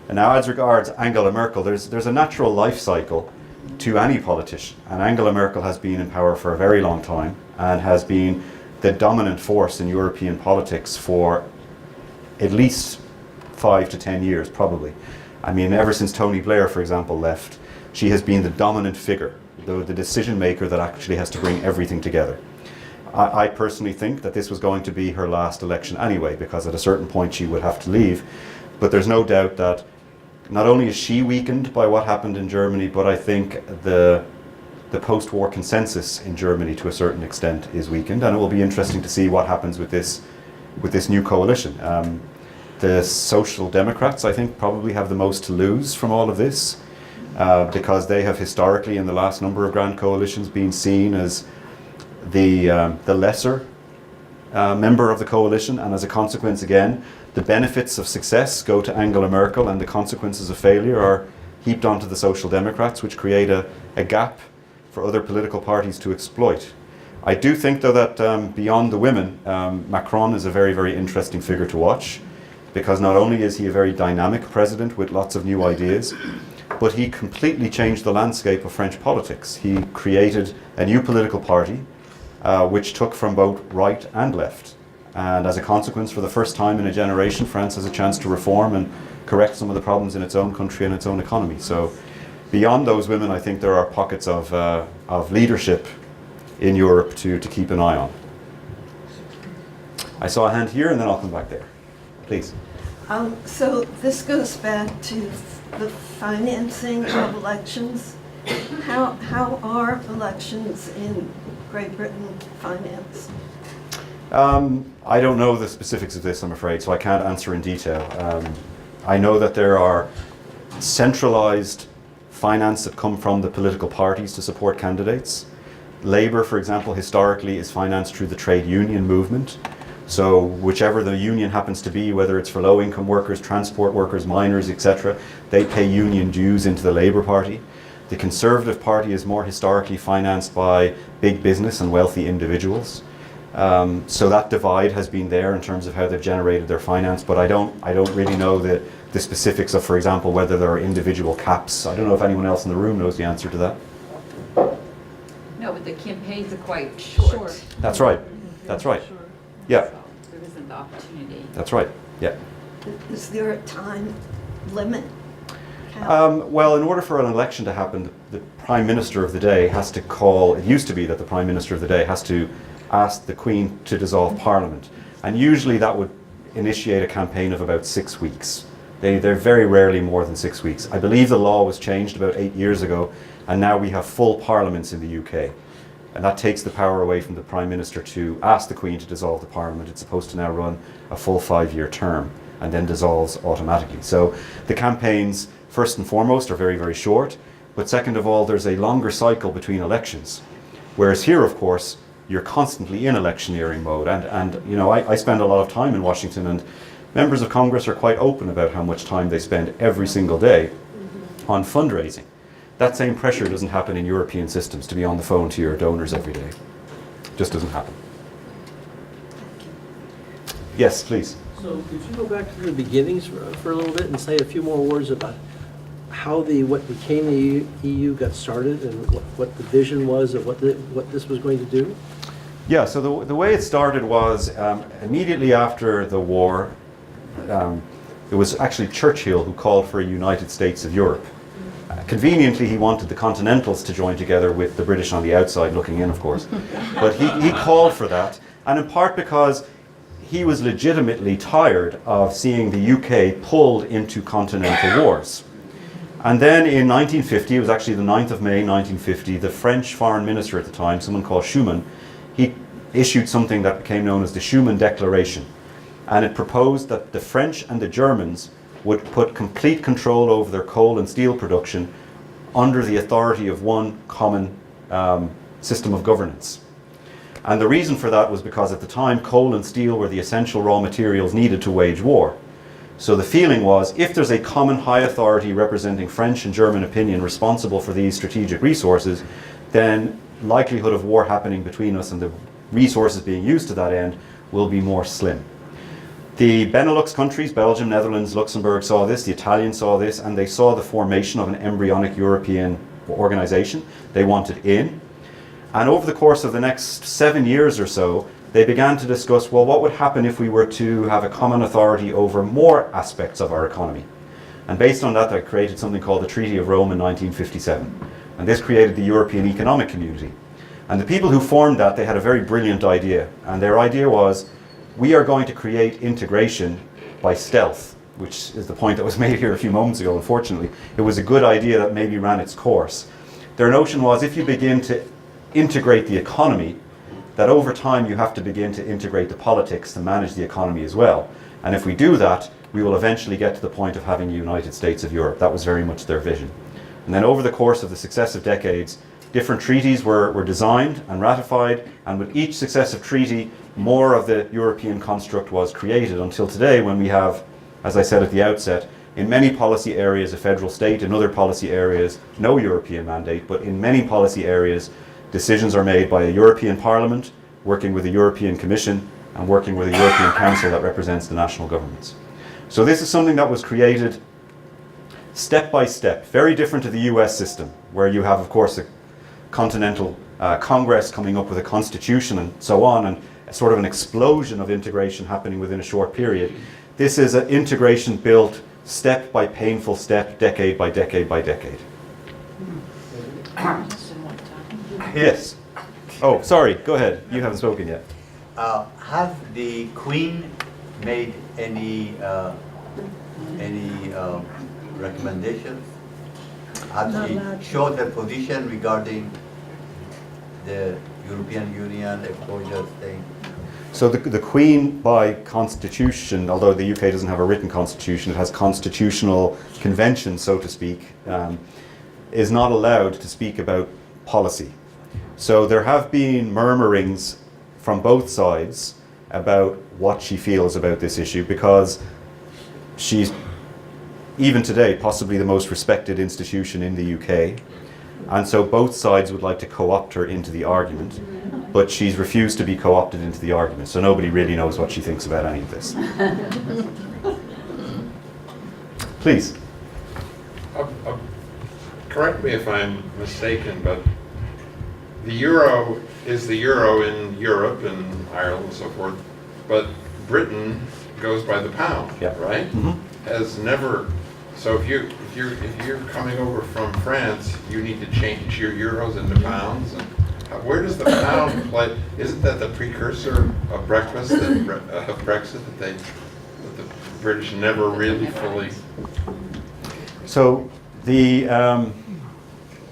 And now as regards Angela Merkel, there's a natural life cycle to any politician. And Angela Merkel has been in power for a very long time and has been the dominant force in European politics for at least 5 to 10 years, probably. I mean, ever since Tony Blair, for example, left, she has been the dominant figure, the decision maker that actually has to bring everything together. I personally think that this was going to be her last election anyway, because at a certain point she would have to leave. But there's no doubt that not only is she weakened by what happened in Germany, but I think the post-war consensus in Germany to a certain extent is weakened, and it will be interesting to see what happens with this new coalition. The Social Democrats, I think, probably have the most to lose from all of this, because they have historically, in the last number of grand coalitions, been seen as the lesser member of the coalition, and as a consequence, again, the benefits of success go to Angela Merkel, and the consequences of failure are heaped onto the Social Democrats, which create a gap for other political parties to exploit. I do think, though, that beyond the women, Macron is a very, very interesting figure to watch, because not only is he a very dynamic president with lots of new ideas, but he completely changed the landscape of French politics. He created a new political party which took from both right and left. And as a consequence, for the first time in a generation, France has a chance to reform and correct some of the problems in its own country and its own economy. So beyond those women, I think there are pockets of leadership in Europe to keep an eye on. I saw a hand here, and then I'll come back there. Please. So this goes back to the financing of elections. How are elections in Great Britain financed? I don't know the specifics of this, I'm afraid, so I can't answer in detail. I know that there are centralized finance that come from the political parties to support candidates. Labour, for example, historically is financed through the trade union movement. So whichever the union happens to be, whether it's for low-income workers, transport workers, miners, etc., they pay union dues into the Labour Party. The Conservative Party is more historically financed by big business and wealthy individuals. So that divide has been there in terms of how they've generated their finance, but I don't really know the specifics of, for example, whether there are individual caps. I don't know if anyone else in the room knows the answer to that. No, but the campaigns are quite short. That's right. That's right. Yeah. So there isn't the opportunity. That's right. Yeah. Is there a time limit? Well, in order for an election to happen, the Prime Minister of the day has to call, it used to be that the Prime Minister of the day has to ask the Queen to dissolve Parliament. And usually that would initiate a campaign of about 6 weeks. They're very rarely more than 6 weeks. I believe the law was changed about 8 years ago, and now we have full parliaments in the UK. And that takes the power away from the Prime Minister to ask the Queen to dissolve the Parliament. It's supposed to now run a full 5-year term and then dissolves automatically. So the campaigns, first and foremost, are very, very short. But second of all, there's a longer cycle between elections. Whereas here, of course, you're constantly in electioneering mode. And you know, I spend a lot of time in Washington, and members of Congress are quite open about how much time they spend every single day on fundraising. That same pressure doesn't happen in European systems, to be on the phone to your donors every day. Just doesn't happen. Yes, please. So could you go back to the beginnings for a little bit and say a few more words about how what became the EU got started and what the vision was of what this was going to do? Yeah, so the way it started was immediately after the war, it was actually Churchill who called for a United States of Europe. Conveniently, he wanted the Continentals to join together with the British on the outside looking in, of course. But he called for that, and in part because he was legitimately tired of seeing the UK pulled into continental wars. And then in 1950, it was actually the 9th of May 1950, the French foreign minister at the time, someone called Schuman, he issued something that became known as the Schuman Declaration. And it proposed that the French and the Germans would put complete control over their coal and steel production under the authority of one common system of governance. And the reason for that was because at the time coal and steel were the essential raw materials needed to wage war. So the feeling was, if there's a common high authority representing French and German opinion responsible for these strategic resources, then likelihood of war happening between us and the resources being used to that end will be more slim. The Benelux countries, Belgium, Netherlands, Luxembourg, saw this, the Italians saw this, and they saw the formation of an embryonic European organization. They wanted in. And over the course of the next 7 years or so, they began to discuss, well, what would happen if we were to have a common authority over more aspects of our economy? And based on that, they created something called the Treaty of Rome in 1957. And this created the European Economic Community. And the people who formed that, they had a very brilliant idea. And their idea was, we are going to create integration by stealth, which is the point that was made here a few moments ago, unfortunately. It was a good idea that maybe ran its course. Their notion was, if you begin to integrate the economy, that over time you have to begin to integrate the politics to manage the economy as well. And if we do that, we will eventually get to the point of having a United States of Europe. That was very much their vision. And then over the course of the successive decades, different treaties were designed and ratified, and with each successive treaty, more of the European construct was created until today, when we have, as I said at the outset, in many policy areas a federal state, in other policy areas no European mandate, but in many policy areas decisions are made by a European Parliament, working with a European Commission, and working with a European Council that represents the national governments. So this is something that was created step by step, very different to the US system, where you have, of course, a continental Congress coming up with a constitution and so on, and sort of an explosion of integration happening within a short period. This is an integration built step by painful step, decade by decade by decade. Yes. Oh, sorry, go ahead. You haven't spoken yet. Has the Queen made any recommendations? Has she showed her position regarding the European Union exposure thing? So the Queen, by constitution, although the UK doesn't have a written constitution, it has constitutional convention, so to speak, is not allowed to speak about policy. So there have been murmurings from both sides about what she feels about this issue, because she's, even today, possibly the most respected institution in the UK. And so both sides would like to co-opt her into the argument, but she's refused to be co-opted into the argument, so nobody really knows what she thinks about any of this. Please. Correct me if I'm mistaken, but the euro is the euro in Europe and Ireland and so forth, but Britain goes by the pound, Yeah. right? Has never. So if you're coming over from France, you need to change your euros into pounds. And where does the pound play? Isn't that the precursor of breakfast, of Brexit, that the British never really fully? So the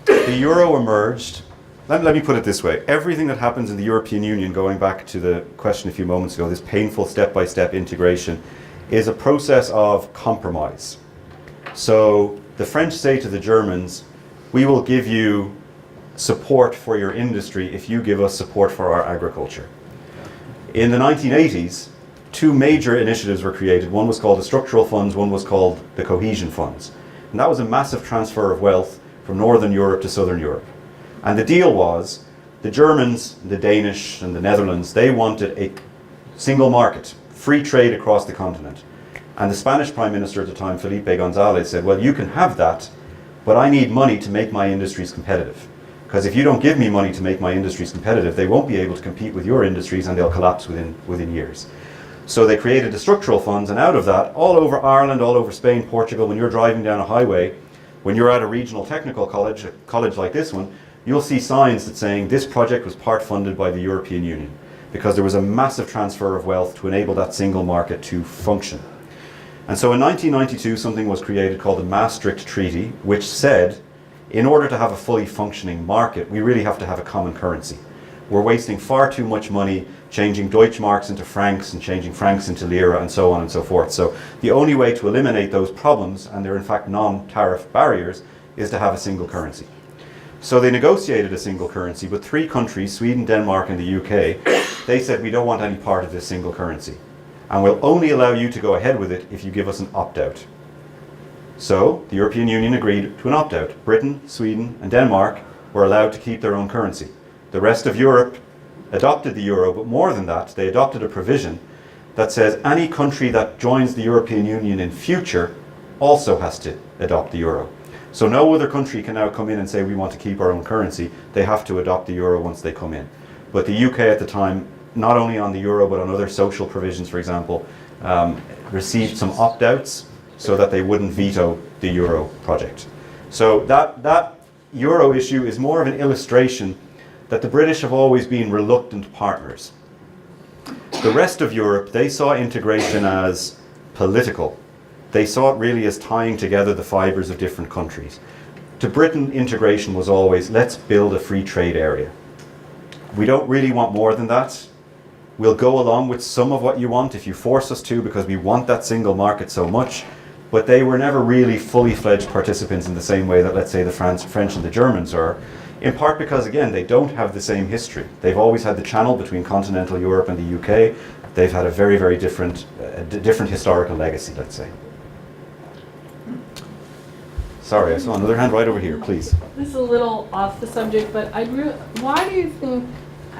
euro emerged. Let me put it this way. Everything that happens in the European Union, going back to the question a few moments ago, this painful step-by-step integration, is a process of compromise. So the French say to the Germans, we will give you support for your industry if you give us support for our agriculture. In the 1980s, two major initiatives were created. One was called the structural funds, one was called the cohesion funds. And that was a massive transfer of wealth from Northern Europe to Southern Europe. And the deal was, the Germans, the Danish, and the Netherlands, they wanted a single market, free trade across the continent. And the Spanish Prime Minister at the time, Felipe González, said, well, you can have that, but I need money to make my industries competitive. Because if you don't give me money to make my industries competitive, they won't be able to compete with your industries and they'll collapse within years. So they created the structural funds, and out of that, all over Ireland, all over Spain, Portugal, when you're driving down a highway, when you're at a regional technical college, a college like this one, you'll see signs that saying this project was part funded by the European Union, because there was a massive transfer of wealth to enable that single market to function. And so in 1992, something was created called the Maastricht Treaty, which said, in order to have a fully functioning market, we really have to have a common currency. We're wasting far too much money changing Deutschmarks into francs and changing francs into lira and so on and so forth. So the only way to eliminate those problems, and they're in fact non-tariff barriers, is to have a single currency. So they negotiated a single currency, but three countries, Sweden, Denmark and the UK, they said we don't want any part of this single currency. And we'll only allow you to go ahead with it if you give us an opt-out. So the European Union agreed to an opt-out. Britain, Sweden and Denmark were allowed to keep their own currency. The rest of Europe adopted the euro, but more than that, they adopted a provision that says any country that joins the European Union in future also has to adopt the euro. So no other country can now come in and say we want to keep our own currency. They have to adopt the euro once they come in. But the UK at the time, not only on the euro but on other social provisions, for example, received some opt-outs so that they wouldn't veto the euro project. So that euro issue is more of an illustration that the British have always been reluctant partners. The rest of Europe, they saw integration as political. They saw it really as tying together the fibres of different countries. To Britain, integration was always, let's build a free trade area. We don't really want more than that. We'll go along with some of what you want if you force us to, because we want that single market so much. But they were never really fully fledged participants in the same way that, let's say, the French and the Germans are. In part because, again, they don't have the same history. They've always had the channel between continental Europe and the UK. They've had a very, very different historical legacy, let's say. Sorry, I saw another hand right over here, please. This is a little off the subject, but why do you think,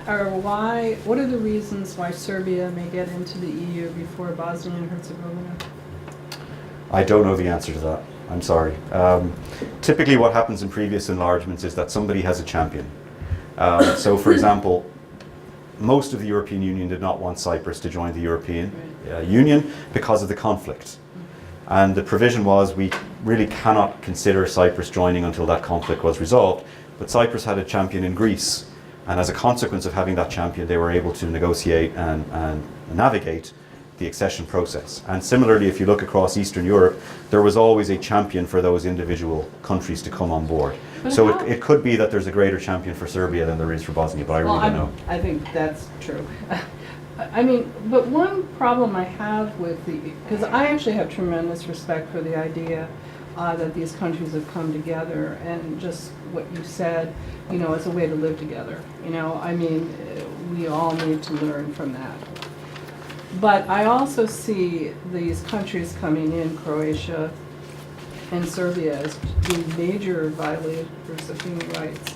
or what are the reasons why Serbia may get into the EU before Bosnia and Herzegovina? I don't know the answer to that. I'm sorry. Typically what happens in previous enlargements is that somebody has a champion. So for example, most of the European Union did not want Cyprus to join the European Union because of the conflict. And the provision was we really cannot consider Cyprus joining until that conflict was resolved. But Cyprus had a champion in Greece. And as a consequence of having that champion, they were able to negotiate and navigate the accession process. And similarly, if you look across Eastern Europe, there was always a champion for those individual countries to come on board. But so it could be that there's a greater champion for Serbia than there is for Bosnia, but I really don't know. I think that's true. I mean, but one problem I have with because I actually have tremendous respect for the idea that these countries have come together, and just what you said, you know, as a way to live together. You know, I mean, we all need to learn from that. But I also see these countries coming in, Croatia and Serbia, as being major violators of human rights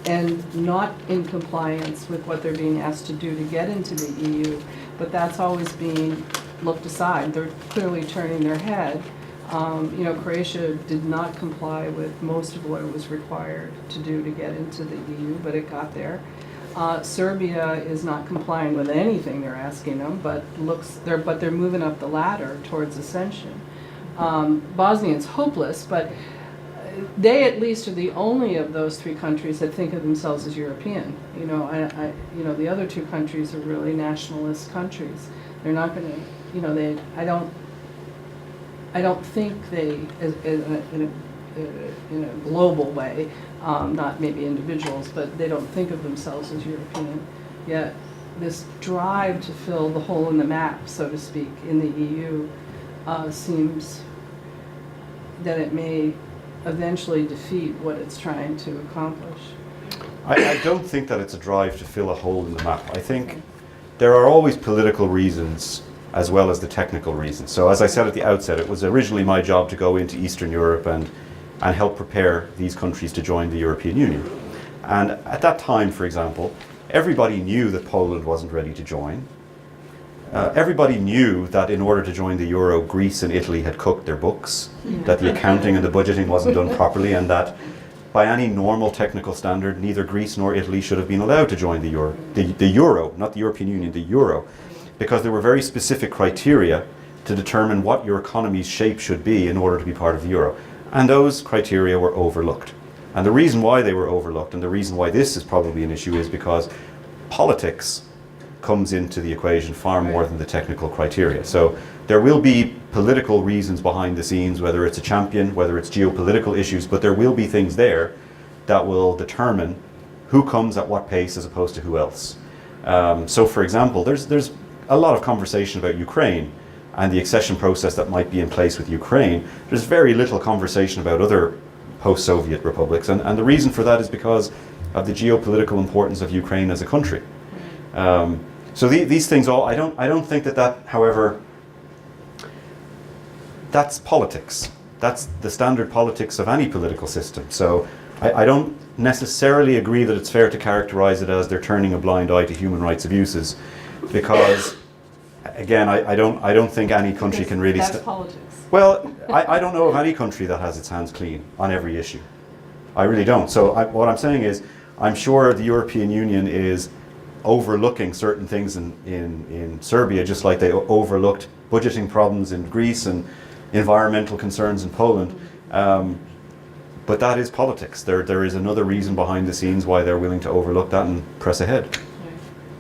and not in compliance with what they're being asked to do to get into the EU. But that's always being looked aside. They're clearly turning their head. You know, Croatia did not comply with most of what it was required to do to get into the EU, but it got there. Serbia is not complying with anything they're asking them, but they're moving up the ladder towards ascension. Bosnia's hopeless, but they at least are the only of those three countries that think of themselves as European. You know, the other two countries are really nationalist countries. They're not going to, you know, I don't think they, in a global way, not maybe individuals, but they don't think of themselves as European. Yet this drive to fill the hole in the map, so to speak, in the EU seems that it may eventually defeat what it's trying to accomplish. I don't think that it's a drive to fill a hole in the map. I think there are always political reasons as well as the technical reasons. So as I said at the outset, it was originally my job to go into Eastern Europe and help prepare these countries to join the European Union. And at that time, for example, everybody knew that Poland wasn't ready to join. Everybody knew that in order to join the euro, Greece and Italy had cooked their books, that the accounting and the budgeting wasn't done properly, and that by any normal technical standard, neither Greece nor Italy should have been allowed to join the euro, not the European Union, the euro, because there were very specific criteria to determine what your economy's shape should be in order to be part of the euro. And those criteria were overlooked. And the reason why they were overlooked, and the reason why this is probably an issue, is because politics comes into the equation far more than the technical criteria. So there will be political reasons behind the scenes, whether it's a champion, whether it's geopolitical issues, but there will be things there that will determine who comes at what pace as opposed to who else. So for example, there's a lot of conversation about Ukraine and the accession process that might be in place with Ukraine. There's very little conversation about other post-Soviet republics, and the reason for that is because of the geopolitical importance of Ukraine as a country. So these things all, I don't think that, however, that's politics. That's the standard politics of any political system. So I don't necessarily agree that it's fair to characterize it as they're turning a blind eye to human rights abuses, because again, I don't think any country can really. That's politics. Well, I don't know of any country that has its hands clean on every issue. I really don't. So what I'm saying is, I'm sure the European Union is overlooking certain things in Serbia, just like they overlooked budgeting problems in Greece and environmental concerns in Poland. But that is politics. There is another reason behind the scenes why they're willing to overlook that and press ahead.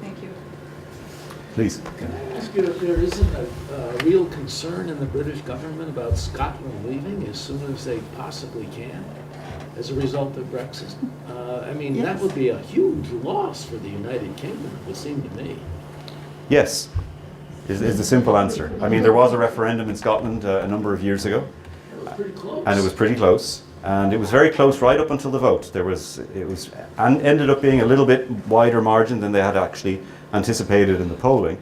Thank you. Please. Can I ask you if there isn't a real concern in the British government about Scotland leaving as soon as they possibly can as a result of Brexit? I mean, that would be a huge loss for the United Kingdom, it would seem to me. Yes, is the simple answer. I mean, there was a referendum in Scotland a number of years ago. It was pretty close. And it was pretty close. And it was very close right up until the vote. And ended up being a little bit wider margin than they had actually anticipated in the polling.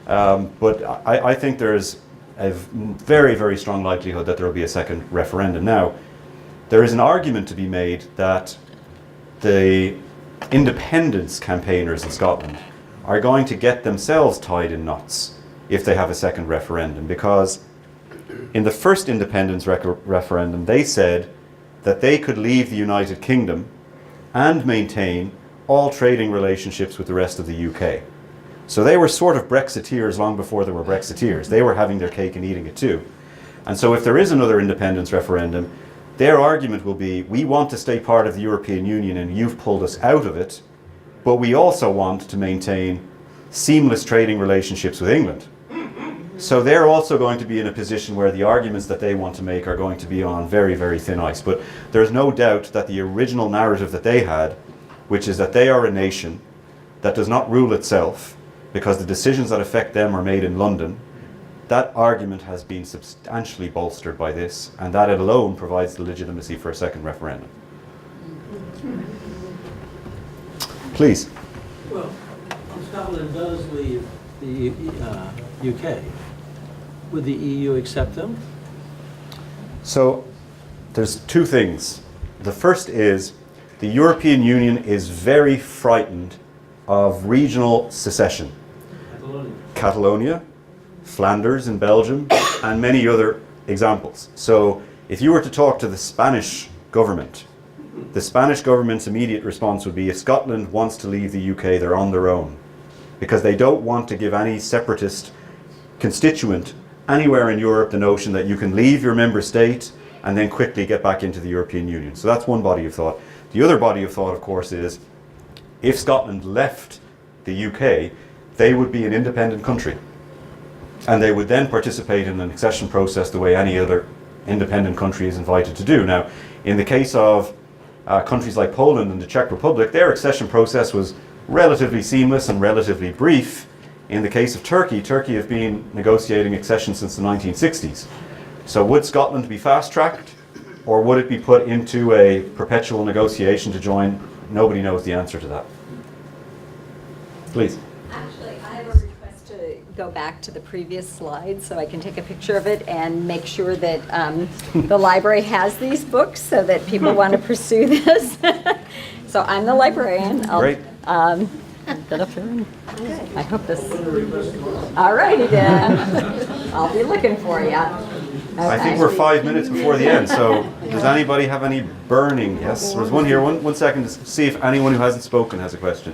But I think there's a very, very strong likelihood that there will be a second referendum. Now, there is an argument to be made that the independence campaigners in Scotland are going to get themselves tied in knots if they have a second referendum, because in the first independence referendum they said that they could leave the United Kingdom and maintain all trading relationships with the rest of the UK. So they were sort of Brexiteers long before there were Brexiteers. They were having their cake and eating it too. And so if there is another independence referendum, their argument will be, we want to stay part of the European Union and you've pulled us out of it, but we also want to maintain seamless trading relationships with England. So they're also going to be in a position where the arguments that they want to make are going to be on very, very thin ice. But there's no doubt that the original narrative that they had, which is that they are a nation that does not rule itself because the decisions that affect them are made in London, that argument has been substantially bolstered by this, and that alone provides the legitimacy for a second referendum. Please. Well, if Scotland does leave the UK, would the EU accept them? So there's two things. The first is the European Union is very frightened of regional secession. Catalonia, Flanders in Belgium, and many other examples. So if you were to talk to the Spanish government, the Spanish government's immediate response would be, if Scotland wants to leave the UK, they're on their own, because they don't want to give any separatist constituent anywhere in Europe the notion that you can leave your member state and then quickly get back into the European Union. So that's one body of thought. The other body of thought, of course, is if Scotland left the UK, they would be an independent country. And they would then participate in an accession process the way any other independent country is invited to do. Now, in the case of countries like Poland and the Czech Republic, their accession process was relatively seamless and relatively brief. In the case of Turkey, Turkey have been negotiating accession since the 1960s. So would Scotland be fast-tracked, or would it be put into a perpetual negotiation to join? Nobody knows the answer to that. Please. Actually, I have a request to go back to the previous slide so I can take a picture of it and make sure that the library has these books so that people want to pursue this. So I'm the librarian. Great. Get up there and I hope this. All righty then. I'll be looking for you. Okay. I think we're 5 minutes before the end, so does anybody have any burning? Yes, there's one here. One second to see if anyone who hasn't spoken has a question.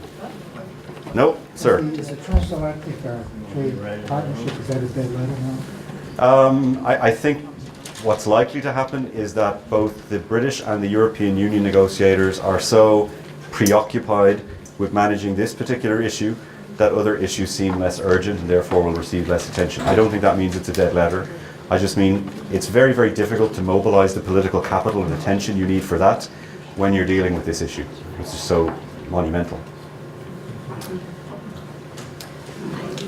No, sir. Is the transatlantic trade partnership, is that a dead letter now? I think what's likely to happen is that both the British and the European Union negotiators are so preoccupied with managing this particular issue that other issues seem less urgent and therefore will receive less attention. I don't think that means it's a dead letter. I just mean it's very, very difficult to mobilize the political capital and attention you need for that when you're dealing with this issue, which is so monumental.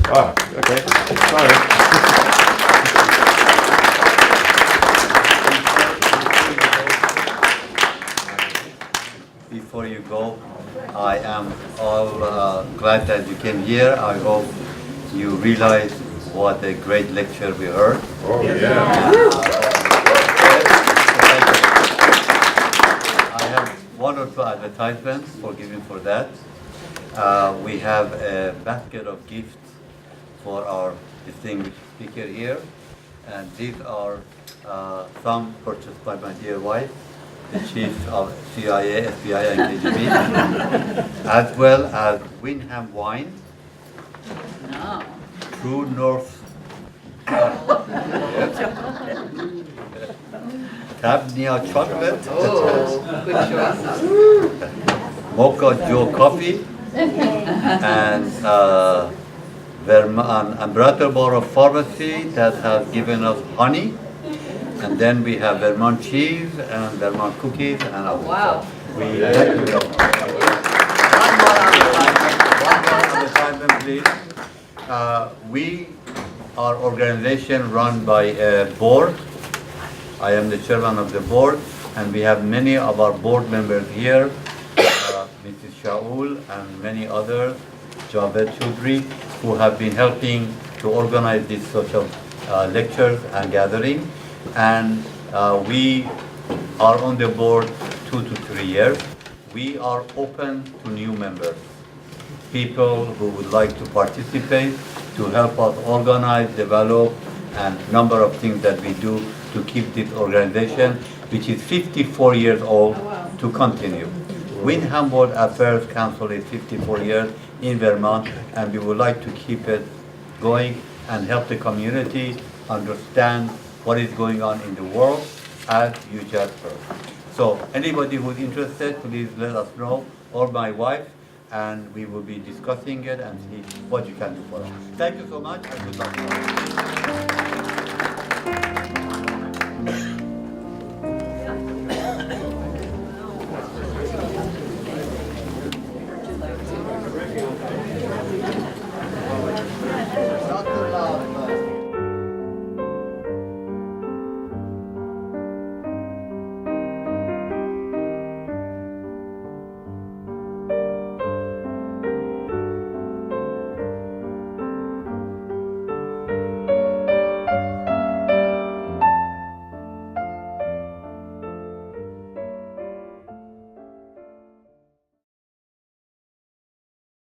Ah, okay. Sorry. Before you go, I am all glad that you came here. I hope you realize what a great lecture we heard. Oh, yeah. I have one or two advertisements, forgive me for that. We have a basket of gifts for our distinguished speaker here. And these are some purchased by my dear wife, the chief of CIA, FBI, and KGB, as well as Windham wine, True North, Tabnia chocolate, Mocha Joe coffee, and Brattleboro pharmacy that has given us honey. And then we have Vermont cheese and Vermont cookies and other stuff. We thank you very much. One more advertisement, please. We are an organization run by a board. I am the chairman of the board, and we have many of our board members here, Mrs. Shaul and many others, Javed Choudhury, who have been helping to organize these social lectures and gatherings. And we are on the board 2 to 3 years. We are open to new members, people who would like to participate, to help us organize, develop, and number of things that we do to keep this organization, which is 54 years old, to continue. Windham World Affairs Council is 54 years in Vermont, and we would like to keep it going and help the community understand what is going on in the world, as you just heard. So anybody who's interested, please let us know, or my wife, and we will be discussing it and see what you can do for us. Thank you so much, and good luck.